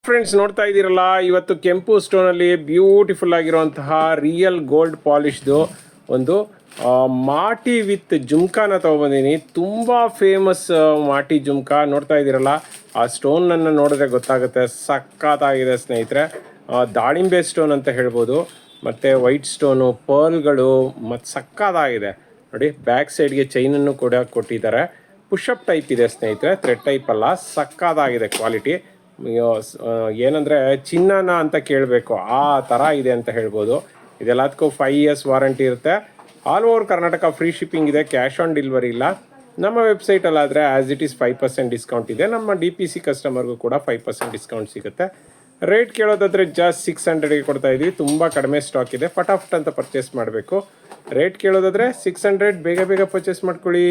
Friends ನೋಡ್ತಾ ಇದ್ದೀರಲ್ಲ, ಇವತ್ತು ಕೆಂಪು ಸ್ಟೋನಲ್ಲಿ ಬ್ಯೂಟಿಫುಲ್ ಆಗಿರುವಂತಹ ರಿಯಲ್ ಗೋಲ್ಡ್ ಪಾಲಿಶ್ದು ಒಂದು ಮಾಟಿ ವಿತ್ ಜುಮ್ಕಾನ ತೊಗೊಬಂದಿನಿ. ತುಂಬ ಫೇಮಸ್ ಮಾಟಿ ಜುಮ್ಕಾ. ನೋಡ್ತಾ ಇದ್ದೀರಲ್ಲ, ಆ ಸ್ಟೋನನ್ನು ನೋಡಿದ್ರೆ ಗೊತ್ತಾಗುತ್ತೆ, ಸಖತ್ತಾಗಿದೆ ಸ್ನೇಹಿತರೆ. ದಾಳಿಂಬೆ ಸ್ಟೋನ್ ಅಂತ ಹೇಳ್ಬೋದು, ಮತ್ತು ವೈಟ್ ಸ್ಟೋನು, ಪರ್ಲ್ಗಳು ಮತ್ತು ಸಖತ್ತಾಗಿದೆ ನೋಡಿ. ಬ್ಯಾಕ್ ಸೈಡ್ಗೆ ಚೈನನ್ನು ಕೂಡ ಕೊಟ್ಟಿದ್ದಾರೆ. ಪುಷಪ್ ಟೈಪ್ ಇದೆ ಸ್ನೇಹಿತರೆ, ಥ್ರೆಡ್ ಟೈಪ್ ಅಲ್ಲ. ಸಖತ್ತಾಗಿದೆ ಕ್ವಾಲಿಟಿ. ಏನಂದರೆ ಚಿನ್ನನ ಅಂತ ಕೇಳಬೇಕು, ಆ ಥರ ಇದೆ ಅಂತ ಹೇಳ್ಬೋದು. ಇದೆಲ್ಲದಕ್ಕೂ 5 years ವಾರಂಟಿ ಇರುತ್ತೆ. All over Karnataka free shipping ಇದೆ, ಕ್ಯಾಶ್ ಆನ್ ಡೆಲಿವರಿ ಇಲ್ಲ. ನಮ್ಮ ವೆಬ್ಸೈಟಲ್ಲಾದರೆ ಆ್ಯಸ್ ಇಟ್ ಈಸ್ 5% ಡಿಸ್ಕೌಂಟ್ ಇದೆ. ನಮ್ಮ DPC ಕಸ್ಟಮರ್ಗೂ ಕೂಡ 5% ಡಿಸ್ಕೌಂಟ್ ಸಿಗುತ್ತೆ. ರೇಟ್ ಕೇಳೋದಾದರೆ ಜಸ್ಟ್ 600ಗೆ ಕೊಡ್ತಾ ಇದ್ದೀವಿ. ತುಂಬ ಕಡಿಮೆ ಸ್ಟಾಕ್ ಇದೆ, ಫಟಾಫಟ್ ಅಂತ ಪರ್ಚೇಸ್ ಮಾಡಬೇಕು. ರೇಟ್ ಕೇಳೋದಾದರೆ 600, ಬೇಗ ಪರ್ಚೇಸ್ ಮಾಡ್ಕೊಳ್ಳಿ.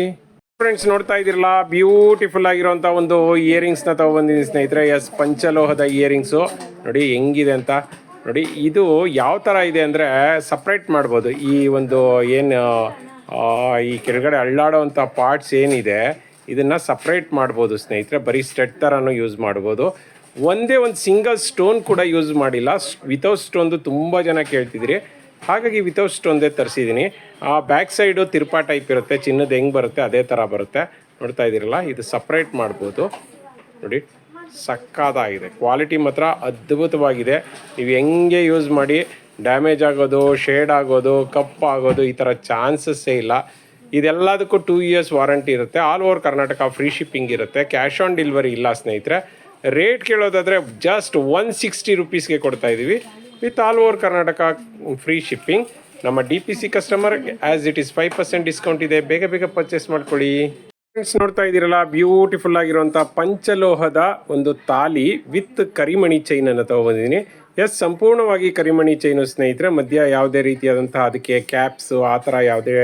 ಫ್ರೆಂಡ್ಸ್ ನೋಡ್ತಾ ಇದ್ದೀರಲ್ಲ, ಬ್ಯೂಟಿಫುಲ್ ಆಗಿರೋಂಥ ಒಂದು ಇಯರಿಂಗ್ಸ್ನ ತೊಗೊಬಂದಿದ್ದೀನಿ ಸ್ನೇಹಿತರೆ. ಪಂಚಲೋಹದ ಇಯರಿಂಗ್ಸು ನೋಡಿ ಹೆಂಗಿದೆ ಅಂತ. ನೋಡಿ ಇದು ಯಾವ ಥರ ಇದೆ ಅಂದರೆ ಸಪ್ರೇಟ್ ಮಾಡ್ಬೋದು. ಈ ಒಂದು ಏನು ಈ ಕೆಳಗಡೆ ಅಳ್ಳಾಡೋವಂಥ ಪಾರ್ಟ್ಸ್ ಏನಿದೆ ಇದನ್ನು ಸಪ್ರೇಟ್ ಮಾಡ್ಬೋದು ಸ್ನೇಹಿತರೆ. ಬರೀ ಸ್ಟೆಡ್ ಥರನೂ ಯೂಸ್ ಮಾಡ್ಬೋದು. ಒಂದೇ ಒಂದು ಸಿಂಗಲ್ ಸ್ಟೋನ್ ಕೂಡ ಯೂಸ್ ಮಾಡಿಲ್ಲ. ವಿತೌಟ್ ಸ್ಟೋನ್ದು ತುಂಬ ಜನ ಕೇಳ್ತಿದ್ರಿ, ಹಾಗಾಗಿ ವಿತೌಟ್ ಸ್ಟೋನ್ದೇ ತರಿಸಿದ್ದೀನಿ. ಬ್ಯಾಕ್ ಸೈಡು ತಿರುಪಾ ಟೈಪ್ ಇರುತ್ತೆ, ಚಿನ್ನದ ಹೆಂಗೆ ಬರುತ್ತೆ ಅದೇ ಥರ ಬರುತ್ತೆ. ನೋಡ್ತಾ ಇದ್ದೀರಲ್ಲ, ಇದು ಸಪ್ರೇಟ್ ಮಾಡ್ಬೋದು ನೋಡಿ. ಸಕ್ಕತ್ತಾಗಿದೆ, ಕ್ವಾಲಿಟಿ ಮಾತ್ರ ಅದ್ಭುತವಾಗಿದೆ. ನೀವು ಹೆಂಗೆ ಯೂಸ್ ಮಾಡಿ ಡ್ಯಾಮೇಜ್ ಆಗೋದು, ಶೇಡ್ ಆಗೋದು, ಕಪ್ಪಾಗೋದು ಈ ಥರ ಚಾನ್ಸಸ್ಸೇ ಇಲ್ಲ. ಇದೆಲ್ಲದಕ್ಕೂ 2 years ವಾರಂಟಿ ಇರುತ್ತೆ. All over Karnataka free shipping ಇರುತ್ತೆ, ಕ್ಯಾಶ್ ಆನ್ ಡೆಲಿವರಿ ಇಲ್ಲ ಸ್ನೇಹಿತರೆ. ರೇಟ್ ಕೇಳೋದಾದರೆ ಜಸ್ಟ್ 160 ರೂಪೀಸ್ಗೆ ಕೊಡ್ತಾಯಿದ್ದೀವಿ with all over Karnataka free shipping. ನಮ್ಮ DPC customer as it is 5% discount ಇದೆ, ಬೇಗ ಪರ್ಚೇಸ್ ಮಾಡ್ಕೊಳ್ಳಿ. ಫ್ರೆಂಡ್ಸ್ ನೋಡ್ತಾ ಇದ್ದೀರಲ್ಲ, ಬ್ಯೂಟಿಫುಲ್ ಆಗಿರುವಂಥ ಪಂಚಲೋಹದ ಒಂದು ತಾಲಿ ವಿತ್ ಕರಿಮಣಿ ಚೈನನ್ನು ತೊಗೊಬಂದಿದ್ದೀನಿ. ಸಂಪೂರ್ಣವಾಗಿ ಕರಿಮಣಿ ಚೈನು ಸ್ನೇಹಿತರೆ. ಮಧ್ಯ ಯಾವುದೇ ರೀತಿಯಾದಂಥ ಅದಕ್ಕೆ ಕ್ಯಾಪ್ಸು ಆ ಥರ ಯಾವುದೇ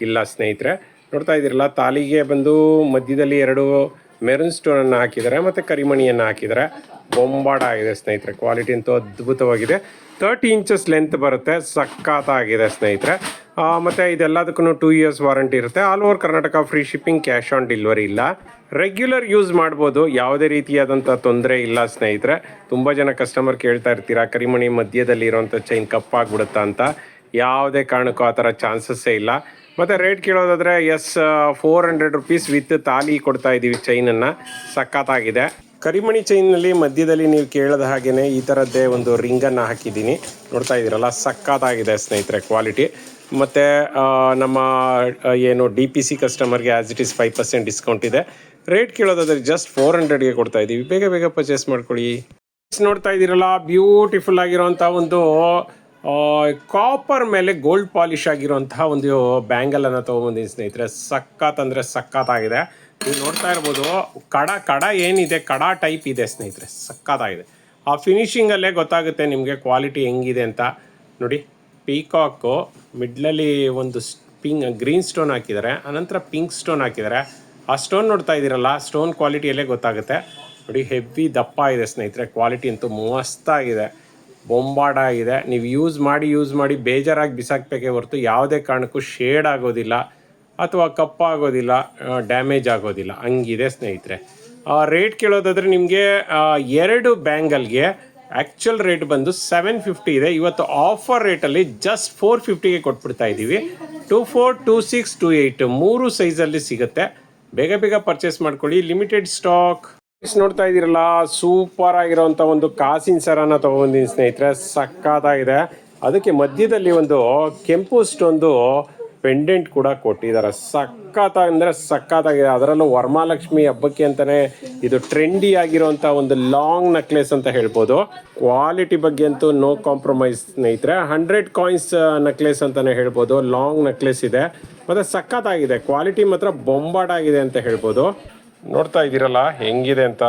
ಇಲ್ಲ ಸ್ನೇಹಿತರೆ. ನೋಡ್ತಾ ಇದ್ದೀರಲ್ಲ, ತಾಲಿಗೆ ಬಂದು ಮಧ್ಯದಲ್ಲಿ 2 ಮೆರೂನ್ ಸ್ಟೋನನ್ನು ಹಾಕಿದ್ದಾರೆ ಮತ್ತು ಕರಿಮಣಿಯನ್ನು ಹಾಕಿದ್ದಾರೆ. ಬೊಂಬಾಡ ಆಗಿದೆ ಸ್ನೇಹಿತರೆ, ಕ್ವಾಲಿಟಿ ಅಂತೂ ಅದ್ಭುತವಾಗಿದೆ. 30 inches ಲೆಂತ್ ಬರುತ್ತೆ, ಸಖತ್ತಾಗಿದೆ ಸ್ನೇಹಿತರೆ. ಮತ್ತು ಇದೆಲ್ಲದಕ್ಕೂ 2 years ವಾರಂಟಿ ಇರುತ್ತೆ. All over Karnataka free shipping, cash on delivery ಇಲ್ಲ. ರೆಗ್ಯುಲರ್ ಯೂಸ್ ಮಾಡ್ಬೋದು, ಯಾವುದೇ ರೀತಿಯಾದಂಥ ತೊಂದರೆ ಇಲ್ಲ ಸ್ನೇಹಿತರೆ. ತುಂಬ ಜನ ಕಸ್ಟಮರ್ ಕೇಳ್ತಾ ಇರ್ತೀರಾ, ಕರಿಮಣಿ ಮಧ್ಯದಲ್ಲಿ ಇರೋಂಥ ಚೈನ್ ಕಪ್ಪಾಗ್ಬಿಡುತ್ತಾ ಅಂತ. ಯಾವುದೇ ಕಾರಣಕ್ಕೂ ಆ ಥರ ಚಾನ್ಸಸ್ಸೇ ಇಲ್ಲ. ಮತ್ತು ರೇಟ್ ಕೇಳೋದಾದರೆ 400 ರೂಪೀಸ್ ವಿತ್ ತಾಲಿ ಕೊಡ್ತಾ ಇದ್ದೀವಿ ಚೈನನ್ನು. ಸಖತ್ತಾಗಿದೆ. ಕರಿಮಣಿ ಚೈನಲ್ಲಿ ಮಧ್ಯದಲ್ಲಿ ನೀವು ಕೇಳದ ಹಾಗೆಯೇ ಈ ಥರದ್ದೇ ಒಂದು ರಿಂಗನ್ನು ಹಾಕಿದ್ದೀನಿ. ನೋಡ್ತಾ ಇದ್ದೀರಲ್ಲ, ಸಖತ್ತಾಗಿದೆ ಸ್ನೇಹಿತರೆ ಕ್ವಾಲಿಟಿ. ಮತ್ತು ನಮ್ಮ ಏನು DPC ಕಸ್ಟಮರ್ಗೆ ಆ್ಯಸ್ ಇಟ್ ಈಸ್ 5% ಡಿಸ್ಕೌಂಟ್ ಇದೆ. ರೇಟ್ ಕೇಳೋದಾದರೆ ಜಸ್ಟ್ 400ಗೆ ಕೊಡ್ತಾ ಇದ್ದೀವಿ, ಬೇಗ ಪರ್ಚೇಸ್ ಮಾಡ್ಕೊಳ್ಳಿ. ನೋಡ್ತಾ ಇದ್ದೀರಲ್ಲ, ಬ್ಯೂಟಿಫುಲ್ ಆಗಿರೋಂಥ ಒಂದು ಕಾಪರ್ ಮೇಲೆ ಗೋಲ್ಡ್ ಪಾಲಿಶ್ ಆಗಿರುವಂತಹ ಒಂದು ಬ್ಯಾಂಗಲನ್ನು ತೊಗೊಬಂದಿದ್ದೀನಿ ಸ್ನೇಹಿತರೆ. ಸಖತ್ತಾಗಿದೆ. ನೀವು ನೋಡ್ತಾ ಇರ್ಬೋದು, ಕಡ ಏನಿದೆ, ಕಡ ಟೈಪ್ ಇದೆ ಸ್ನೇಹಿತರೆ. ಸಖತ್ತಾಗಿದೆ. ಆ ಫಿನಿಶಿಂಗಲ್ಲೇ ಗೊತ್ತಾಗುತ್ತೆ ನಿಮಗೆ ಕ್ವಾಲಿಟಿ ಹೆಂಗಿದೆ ಅಂತ. ನೋಡಿ, ಪೀಕಾಕು ಮಿಡ್ಲಲ್ಲಿ ಒಂದು ಗ್ರೀನ್ ಸ್ಟೋನ್ ಹಾಕಿದ್ದಾರೆ, ಅನಂತರ ಪಿಂಕ್ ಸ್ಟೋನ್ ಹಾಕಿದ್ದಾರೆ. ಆ ಸ್ಟೋನ್ ನೋಡ್ತಾ ಇದ್ದೀರಲ್ಲ, ಸ್ಟೋನ್ ಕ್ವಾಲಿಟಿಯಲ್ಲೇ ಗೊತ್ತಾಗುತ್ತೆ ನೋಡಿ. ಹೆವಿ ದಪ್ಪ ಇದೆ ಸ್ನೇಹಿತರೆ, ಕ್ವಾಲಿಟಿ ಅಂತೂ ಮಸ್ತಾಗಿದೆ, ಬೊಂಬಾಡ ಆಗಿದೆ. ನೀವು ಯೂಸ್ ಮಾಡಿ ಬೇಜಾರಾಗಿ ಬಿಸಾಕಬೇಕೇ ಹೊರತು ಯಾವುದೇ ಕಾರಣಕ್ಕೂ ಶೇಡ್ ಆಗೋದಿಲ್ಲ ಅಥವಾ ಕಪ್ಪಾಗೋದಿಲ್ಲ, ಡ್ಯಾಮೇಜ್ ಆಗೋದಿಲ್ಲ, ಹಂಗಿದೆ ಸ್ನೇಹಿತರೆ. ರೇಟ್ ಕೇಳೋದಾದರೆ ನಿಮಗೆ 2 ಬ್ಯಾಂಗಲ್ಗೆ ಆ್ಯಕ್ಚುಲ್ ರೇಟ್ ಬಂದು 750 ಇದೆ. ಇವತ್ತು ಆಫರ್ ರೇಟಲ್ಲಿ ಜಸ್ಟ್ 450ಗೆ ಕೊಟ್ಬಿಡ್ತಾ ಇದ್ದೀವಿ. 24, 26, 28 3 ಸೈಜಲ್ಲಿ ಸಿಗುತ್ತೆ. ಬೇಗ ಪರ್ಚೇಸ್ ಮಾಡ್ಕೊಳ್ಳಿ, ಲಿಮಿಟೆಡ್ ಸ್ಟಾಕ್. ನೋಡ್ತಾ ಇದ್ದೀರಲ್ಲ, ಸೂಪರ್ ಆಗಿರೋಂಥ ಒಂದು ಕಾಸಿನ ಸರನ ತೊಗೊಂಡಿದ್ದೀನಿ ಸ್ನೇಹಿತರೆ. ಸಖತ್ತಾಗಿದೆ. ಅದಕ್ಕೆ ಮಧ್ಯದಲ್ಲಿ ಒಂದು ಕೆಂಪು ಸ್ಟೋನ್ದು ಪೆಂಡೆಂಟ್ ಕೂಡ ಕೊಟ್ಟಿದ್ದಾರೆ. ಸಖತ್ತಾಗಿದೆ. ಅದರಲ್ಲೂ ವರಮಹಾಲಕ್ಷ್ಮಿ ಹಬ್ಬಕ್ಕೆ ಅಂತಲೇ ಇದು ಟ್ರೆಂಡಿ ಆಗಿರೋಂಥ ಒಂದು ಲಾಂಗ್ ನೆಕ್ಲೆಸ್ ಅಂತ ಹೇಳ್ಬೋದು. ಕ್ವಾಲಿಟಿ ಬಗ್ಗೆ ಅಂತೂ ನೋ ಕಾಂಪ್ರಮೈಸ್ ಸ್ನೇಹಿತರೆ. 100 ಕಾಯಿನ್ಸ್ ನೆಕ್ಲೆಸ್ ಅಂತಲೇ ಹೇಳ್ಬೋದು. ಲಾಂಗ್ ನೆಕ್ಲೆಸ್ ಇದೆ ಮತ್ತು ಸಖತ್ತಾಗಿದೆ. ಕ್ವಾಲಿಟಿ ಮಾತ್ರ ಬೊಂಬಾಡಾಗಿದೆ ಅಂತ ಹೇಳ್ಬೋದು. ನೋಡ್ತಾ ಇದ್ದೀರಲ್ಲ ಹೆಂಗಿದೆ ಅಂತ.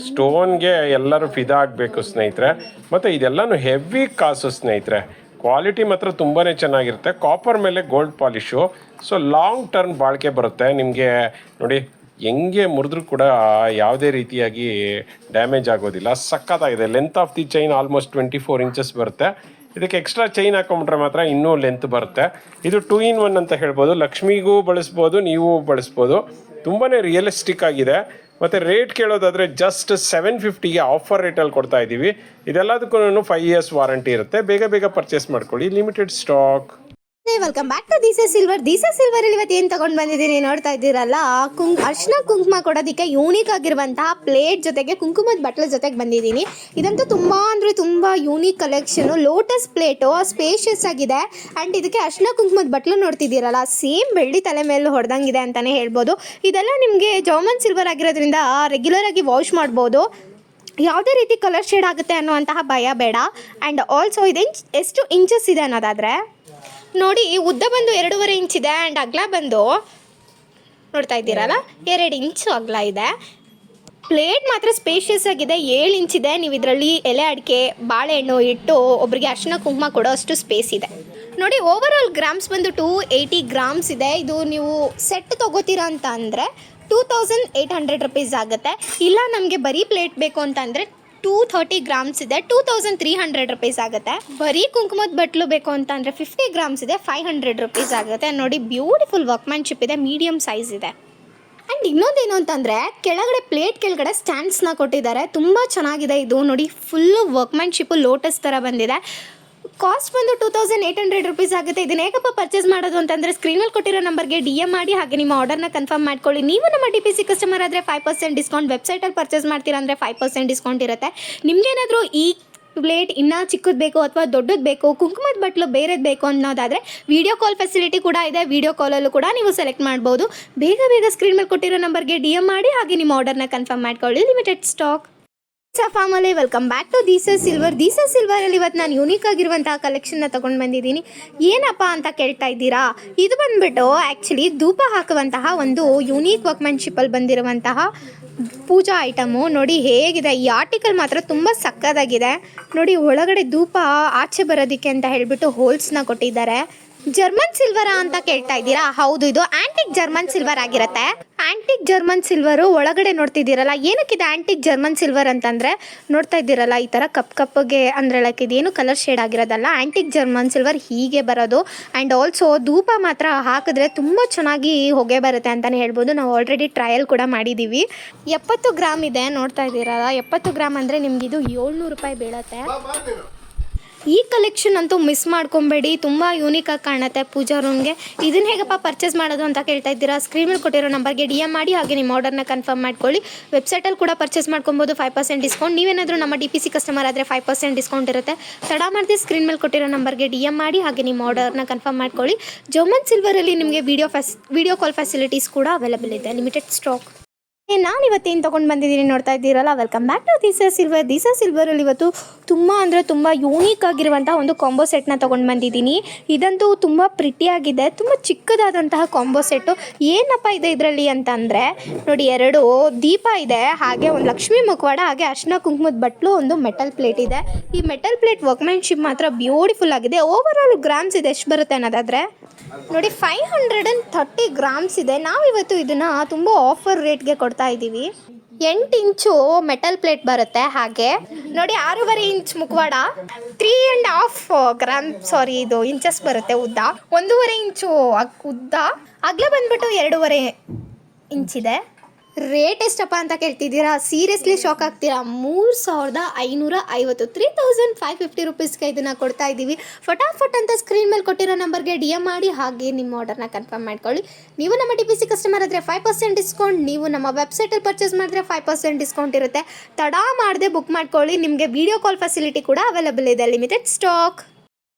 ಸ್ಟೋನ್ಗೆ ಎಲ್ಲರೂ ಫಿದಾ ಆಗಬೇಕು ಸ್ನೇಹಿತರೆ. ಮತ್ತು ಇದೆಲ್ಲನೂ ಹೆವಿ ಕಾಸು ಸ್ನೇಹಿತರೆ. ಕ್ವಾಲಿಟಿ ಮಾತ್ರ ತುಂಬಾ ಚೆನ್ನಾಗಿರುತ್ತೆ. ಕಾಪರ್ ಮೇಲೆ gold polish, so long term ಬಾಳಿಕೆ ಬರುತ್ತೆ ನಿಮಗೆ. ನೋಡಿ, ಹೆಂಗೆ ಮುರಿದ್ರೂ ಕೂಡ ಯಾವುದೇ ರೀತಿಯಾಗಿ ಡ್ಯಾಮೇಜ್ ಆಗೋದಿಲ್ಲ. ಸಖತ್ತಾಗಿದೆ. Length of the chain almost 24 inches ಬರುತ್ತೆ. ಇದಕ್ಕೆ ಎಕ್ಸ್ಟ್ರಾ ಚೈನ್ ಹಾಕೊಂಡ್ರೆ ಮಾತ್ರ ಇನ್ನೂ ಲೆಂತ್ ಬರುತ್ತೆ. ಇದು 2 in 1 ಅಂತ ಹೇಳ್ಬೋದು. ಲಕ್ಷ್ಮಿಗೂ ಬಳಸ್ಬೋದು, ನೀವು ಬಳಸ್ಬೋದು. ತುಂಬಾ ರಿಯಲಿಸ್ಟಿಕ್ ಆಗಿದೆ. ಮತ್ತು ರೇಟ್ ಕೇಳೋದಾದರೆ ಜಸ್ಟ್ 750ಗೆ ಆಫರ್ ರೇಟಲ್ಲಿ ಕೊಡ್ತಾ ಇದ್ದೀವಿ. ಇದೆಲ್ಲದಕ್ಕೂ 5 years ವಾರಂಟಿ ಇರುತ್ತೆ. ಬೇಗ ಪರ್ಚೇಸ್ ಮಾಡ್ಕೊಳ್ಳಿ, limited stock. Welcome back to this silver ಇವತ್ತು ಏನು ತಗೊಂಡು ಬಂದಿದ್ದೀನಿ ನೋಡ್ತಾ ಇದ್ದೀರಲ್ಲ, ಅರ್ಶಿನ ಕುಂಕುಮ ಕೊಡೋದಕ್ಕೆ ಯೂನಿಕ್ ಆಗಿರುವಂತಹ ಪ್ಲೇಟ್ ಜೊತೆಗೆ ಕುಂಕುಮದ ಬಟ್ಲ ಜೊತೆಗೆ ಬಂದಿದ್ದೀನಿ. ಇದಂತೂ ತುಂಬ unique collection. Lotus plate spacious ಆಗಿದೆ ಆ್ಯಂಡ್ ಇದಕ್ಕೆ ಅರ್ಶಿನ ಕುಂಕುಮದ ಬಟ್ಲು ನೋಡ್ತಿದ್ದೀರಲ್ಲ, ಸೇಮ್ ಬೆಳ್ಳಿ ತಲೆ ಮೇಲೆ ಹೊಡೆದಂಗಿದೆ ಅಂತಲೇ ಹೇಳ್ಬೋದು. ಇದೆಲ್ಲ ನಿಮಗೆ ಜರ್ಮನ್ ಸಿಲ್ವರ್ ಆಗಿರೋದ್ರಿಂದ ರೆಗ್ಯುಲರ್ ಆಗಿ ವಾಶ್ ಮಾಡ್ಬೋದು. ಯಾವುದೇ ರೀತಿ ಕಲರ್ ಶೇಡ್ ಆಗುತ್ತೆ ಅನ್ನುವಂತಹ ಭಯ ಬೇಡ. ಆ್ಯಂಡ್ ಆಲ್ಸೋ ಇದು ಎಷ್ಟು ಇಂಚಸ್ ಇದೆ ಅನ್ನೋದಾದರೆ ನೋಡಿ, ಉದ್ದ ಬಂದು 2.5 ಇಂಚ್ ಇದೆ ಆ್ಯಂಡ್ ಅಗಲ ಬಂದು ನೋಡ್ತಾ ಇದ್ದೀರಲ್ಲ 2 ಇಂಚು ಅಗಲ ಇದೆ. ಪ್ಲೇಟ್ ಮಾತ್ರ ಸ್ಪೇಷಿಯಸ್ ಆಗಿದೆ, 7 ಇಂಚ್ ಇದೆ. ನೀವು ಇದರಲ್ಲಿ ಎಲೆ ಅಡಿಕೆ ಬಾಳೆಹಣ್ಣು ಇಟ್ಟು ಒಬ್ಬರಿಗೆ ಅರ್ಶಿನ ಕುಂಕುಮ ಕೊಡೋ ಅಷ್ಟು ಸ್ಪೇಸ್ ಇದೆ. ನೋಡಿ, ಓವರ್ ಆಲ್ ಗ್ರಾಮ್ಸ್ ಬಂದು 280 ಗ್ರಾಮ್ಸ್ ಇದೆ. ಇದು ನೀವು ಸೆಟ್ ತೊಗೋತೀರಾ ಅಂತ ಅಂದರೆ 2800 ರುಪೀಸ್ ಆಗುತ್ತೆ. ಇಲ್ಲ ನಮಗೆ ಬರೀ ಪ್ಲೇಟ್ ಬೇಕು ಅಂತಂದರೆ 230 ಗ್ರಾಮ್ಸ್ ಇದೆ, 2300 ರುಪೀಸ್ ಆಗುತ್ತೆ. ಬರೀ ಕುಂಕುಮದ ಬಟ್ಲು ಬೇಕು ಅಂತ ಅಂದರೆ 50 ಗ್ರಾಮ್ಸ್ ಇದೆ, 500 ರುಪೀಸ್ ಆಗುತ್ತೆ. ನೋಡಿ, ಬ್ಯೂಟಿಫುಲ್ ವರ್ಕ್ಮ್ಯಾನ್ಶಿಪ್ ಇದೆ, ಮೀಡಿಯಮ್ ಸೈಜ್ ಇದೆ. ಆ್ಯಂಡ್ ಇನ್ನೊಂದೇನು ಅಂತಂದರೆ ಕೆಳಗಡೆ ಪ್ಲೇಟ್ ಕೆಳಗಡೆ ಸ್ಟ್ಯಾಂಡ್ಸ್ನ ಕೊಟ್ಟಿದ್ದಾರೆ, ತುಂಬ ಚೆನ್ನಾಗಿದೆ. ಇದು ನೋಡಿ, ಫುಲ್ಲು ವರ್ಕ್ಮ್ಯಾನ್ಶಿಪ್ಪು ಲೋಟಸ್ ಥರ ಬಂದಿದೆ. ಕಾಸ್ಟ್ ಬಂದು 2800 ರುಪೀಸ್ ಆಗುತ್ತೆ. ಇದನ್ನ ಹೇಗಪ್ಪ ಪರ್ಚೇಸ್ ಮಾಡೋದು ಅಂತಂದರೆ ಸ್ಕ್ರೀನಲ್ಲಿ ಕೊಟ್ಟಿರೋ ನಂಬರ್ಗೆ DM ಮಾಡಿ, ಹಾಗೆ ನಿಮ್ಮ ಆರ್ಡರ್ನ ಕನ್ಫರ್ಮ್ ಮಾಡ್ಕೊಳ್ಳಿ. ನೀವು ನಮ್ಮ DPC ಕಸ್ಟಮರ್ ಆದರೆ 5% ಡಿಸ್ಕೌಂಟ್, ವೆಬ್ಸೈಟಲ್ಲಿ ಪರ್ಚೇಸ್ ಮಾಡ್ತೀರಾ ಅಂದರೆ 5% ಡಿಸ್ಕೌಂಟ್ ಇರುತ್ತೆ. ನಿಮಗೇನಾದರೂ ಈ ಪ್ಲೇಟ್ ಇನ್ನೂ ಚಿಕ್ಕದು ಬೇಕು ಅಥವಾ ದೊಡ್ಡದು ಬೇಕು, ಕುಂಕುಮದ ಬಟ್ಲು ಬೇರೆದು ಬೇಕು ಅನ್ನೋದಾದರೆ ವಿಡಿಯೋ ಕಾಲ್ ಫೆಸಿಲಿಟಿ ಕೂಡ ಇದೆ. ವಿಡಿಯೋ ಕಾಲಲ್ಲೂ ಕೂಡ ನೀವು ಸೆಲೆಕ್ಟ್ ಮಾಡ್ಬೋದು. ಬೇಗ ಸ್ಕ್ರೀನ್ ಮೇಲೆ ಕೊಟ್ಟಿರೋ ನಂಬರ್ಗೆ DM ಮಾಡಿ, ಹಾಗೆ ನಿಮ್ಮ ಆರ್ಡರ್ನ ಕನ್ಫರ್ಮ್ ಮಾಡ್ಕೊಳ್ಳಿ. Limited stock. Family, welcome back to this ಸಿಲ್ವರಲ್ಲಿ ಇವತ್ತು ನಾನು ಯೂನಿಕ್ ಆಗಿರುವಂತಹ ಕಲೆಕ್ಷನ್ನ ತೊಗೊಂಡು ಬಂದಿದ್ದೀನಿ. ಏನಪ್ಪ ಅಂತ ಕೇಳ್ತಾ ಇದ್ದೀರಾ, ಇದು ಬಂದುಬಿಟ್ಟು ಆ್ಯಕ್ಚುಲಿ ಧೂಪ ಹಾಕುವಂತಹ ಒಂದು ಯೂನಿಕ್ ವರ್ಕ್ಮ್ಯಾನ್ಶಿಪ್ಪಲ್ಲಿ ಬಂದಿರುವಂತಹ ಪೂಜಾ ಐಟಮು. ನೋಡಿ ಹೇಗಿದೆ, ಈ ಆರ್ಟಿಕಲ್ ಮಾತ್ರ ತುಂಬ ಸಕ್ಕತ್ತಾಗಿದೆ. ನೋಡಿ, ಒಳಗಡೆ ಧೂಪ ಆಚೆ ಬರೋದಕ್ಕೆ ಅಂತ ಹೇಳಿಬಿಟ್ಟು ಹೋಲ್ಸ್ನ ಕೊಟ್ಟಿದ್ದಾರೆ. ಜರ್ಮನ್ ಸಿಲ್ವರ ಅಂತ ಕೇಳ್ತಾ ಇದ್ದೀರಾ? ಹೌದು, ಇದು ಆಂಟಿಕ್ ಜರ್ಮನ್ ಸಿಲ್ವರ್ ಆಗಿರುತ್ತೆ. ಆಂಟಿಕ್ ಜರ್ಮನ್ ಸಿಲ್ವರು ಒಳಗಡೆ ನೋಡ್ತಿದ್ದೀರಲ್ಲ, ಏನಕ್ಕಿದೆ ಆಂಟಿಕ್ ಜರ್ಮನ್ ಸಿಲ್ವರ್ ಅಂತಂದರೆ ನೋಡ್ತಾ ಇದ್ದೀರಲ್ಲ, ಈ ಥರ ಕಪ್ಪಗೆ ಅಂದರೆ ಲೈಕ್ ಇದೇನು ಕಲರ್ ಶೇಡ್ ಆಗಿರೋದಲ್ಲ, ಆಂಟಿಕ್ ಜರ್ಮನ್ ಸಿಲ್ವರ್ ಹೀಗೆ ಬರೋದು. ಆ್ಯಂಡ್ ಆಲ್ಸೋ ಧೂಪ ಮಾತ್ರ ಹಾಕಿದ್ರೆ ತುಂಬ ಚೆನ್ನಾಗಿ ಹೊಗೆ ಬರುತ್ತೆ ಅಂತಲೇ ಹೇಳ್ಬೋದು. ನಾವು ಆಲ್ರೆಡಿ ಟ್ರಯಲ್ ಕೂಡ ಮಾಡಿದ್ದೀವಿ. 70 ಗ್ರಾಮ್ ಇದೆ, ನೋಡ್ತಾ ಇದ್ದೀರಲ್ಲ, 70 ಗ್ರಾಮ್ ಅಂದರೆ ನಿಮಗಿದು 700 ರೂಪಾಯಿ ಬೀಳುತ್ತೆ. ಈ ಕಲೆಕ್ಷನ್ ಅಂತೂ ಮಿಸ್ ಮಾಡ್ಕೊಬೇಡಿ, ತುಂಬ ಯೂನಿಕಾಗಿ ಕಾಣುತ್ತೆ ಪೂಜಾ ರೂಮ್ಗೆ. ಇದನ್ನು ಹೇಗಪ್ಪ ಪರ್ಚೇಸ್ ಮಾಡೋದು ಅಂತ ಕೇಳ್ತಾ ಇದ್ದೀರಾ? ಸ್ಕ್ರೀನ್ ಮೇಲೆ ಕೊಟ್ಟಿರೋ ನಂಬರ್ಗೆ DM ಮಾಡಿ, ಹಾಗೆ ನಿಮ್ಮ ಆರ್ಡರ್ನ ಕನ್ಫರ್ಮ್ ಮಾಡ್ಕೊಳ್ಳಿ. ವೆಬ್ಸೈಟಲ್ಲಿ ಕೂಡ ಪರ್ಚೇಸ್ ಮಾಡ್ಕೊಬೋದು, 5% ಡಿಸ್ಕೌಂಟ್. ನೀವೇನಾದರೂ ನಮ್ಮ DPC ಕಸ್ಟಮರ್ ಆದರೆ 5% ಡಿಸ್ಕೌಂಟ್ ಇರುತ್ತೆ. ತಡ ಮಾಡಿದೆ ಸ್ಕ್ರೀನ್ ಮೇಲೆ ಕೊಟ್ಟಿರೋ ನಂಬರ್ಗೆ DM ಮಾಡಿ, ಹಾಗೆ ನಿಮ್ಮ ಆರ್ಡರ್ನ ಕನ್ಫರ್ಮ್ ಮಾಡ್ಕೊಳ್ಳಿ. ಜರ್ಮನ್ ಸಿಲ್ವರಲ್ಲಿ ನಿಮಗೆ ವಿಡಿಯೋ ಕಾಲ್ ಫೆಸಿಲಿಟೀಸ್ ಕೂಡ ಅವೈಲೇಬಲ್ ಇದೆ, ಲಿಮಿಟೆಡ್ ಸ್ಟಾಕ್. ನಾನು ಇವತ್ತೇನು ತೊಗೊಂಡು ಬಂದಿದ್ದೀನಿ ನೋಡ್ತಾ ಇದ್ದೀರಲ್ಲ, ವೆಲ್ಕಮ್ ಬ್ಯಾಕ್ ಟು ದಿಸ ಸಿಲ್ವರಲ್ಲಿ ಇವತ್ತು ತುಂಬ ಯೂನಿಕ್ ಆಗಿರುವಂಥ ಒಂದು ಕಾಂಬೋ ಸೆಟ್ನ ತೊಗೊಂಡು ಬಂದಿದ್ದೀನಿ. ಇದಂತೂ ತುಂಬ ಪ್ರಿಟಿಯಾಗಿದೆ, ತುಂಬ ಚಿಕ್ಕದಾದಂತಹ ಕಾಂಬೋ ಸೆಟ್ಟು. ಏನಪ್ಪ ಇದೆ ಇದರಲ್ಲಿ ಅಂತಂದರೆ ನೋಡಿ, 2 ದೀಪ ಇದೆ, ಹಾಗೆ ಒಂದು ಲಕ್ಷ್ಮೀ ಮುಖವಾಡ, ಹಾಗೆ ಅರ್ಶಿನ ಕುಂಕುಮದ ಬಟ್ಲು, ಒಂದು ಮೆಟಲ್ ಪ್ಲೇಟ್ ಇದೆ. ಈ ಮೆಟಲ್ ಪ್ಲೇಟ್ ವರ್ಕ್ಮ್ಯಾನ್ಶಿಪ್ ಮಾತ್ರ ಬ್ಯೂಟಿಫುಲ್ ಆಗಿದೆ. ಓವರ್ ಆಲ್ ಗ್ರಾಮ್ಸ್ ಇದೆ ಎಷ್ಟು ಬರುತ್ತೆ ಅನ್ನೋದಾದರೆ ನೋಡಿ 530 ಗ್ರಾಮ್ಸ್ ಇದೆ. ನಾವಿವತ್ತು ಇದನ್ನು ತುಂಬ ಆಫರ್ ರೇಟ್ಗೆ ಕೊಡ್ತಾ ಇದ್ದೀವಿ. 8 ಇಂಚು ಮೆಟಲ್ ಪ್ಲೇಟ್ ಬರುತ್ತೆ. ಹಾಗೆ ನೋಡಿ 6.5 ಇಂಚ್ ಮುಖವಾಡ, 3.5 ಗ್ರಾಮ್ ಇದು ಇಂಚಸ್ ಬರುತ್ತೆ ಉದ್ದ. 1.5 ಇಂಚು ಉದ್ದ, ಅಗಲ ಬಂದ್ಬಿಟ್ಟು 2.5 ಇಂಚಿದೆ. ರೇಟ್ ಎಷ್ಟಪ್ಪ ಅಂತ ಕೇಳ್ತಿದ್ದೀರಾ? ಸೀರಿಯಸ್ಲಿ ಶಾಕ್ ಆಗ್ತೀರಾ. 3550, 3550 ರುಪೀಸ್ಗೆ ಇದನ್ನು ಕೊಡ್ತಾ ಇದ್ದೀವಿ. ಫಟಾಫಟ್ ಅಂತ ಸ್ಕ್ರೀನ್ ಮೇಲೆ ಕೊಟ್ಟಿರೋ ನಂಬರ್ಗೆ DM ಮಾಡಿ, ಹಾಗೆ ನಿಮ್ಮ ಆರ್ಡರ್ನ ಕನ್ಫರ್ಮ್ ಮಾಡ್ಕೊಳ್ಳಿ. ನೀವು ನಮ್ಮ DPC ಕಸ್ಟಮರ್ ಆದರೆ 5% ಡಿಸ್ಕೌಂಟ್, ನೀವು ನಮ್ಮ ವೆಬ್ಸೈಟಲ್ಲಿ ಪರ್ಚೇಸ್ ಮಾಡಿದ್ರೆ 5% ಡಿಸ್ಕೌಂಟ್ ಇರುತ್ತೆ. ತಡ ಮಾಡದೆ ಬುಕ್ ಮಾಡ್ಕೊಳ್ಳಿ. ನಿಮಗೆ ವಿಡಿಯೋ ಕಾಲ್ ಫೆಸಿಲಿಟಿ ಕೂಡ ಅವೈಲೇಬಲ್ ಇದೆ, limited stock.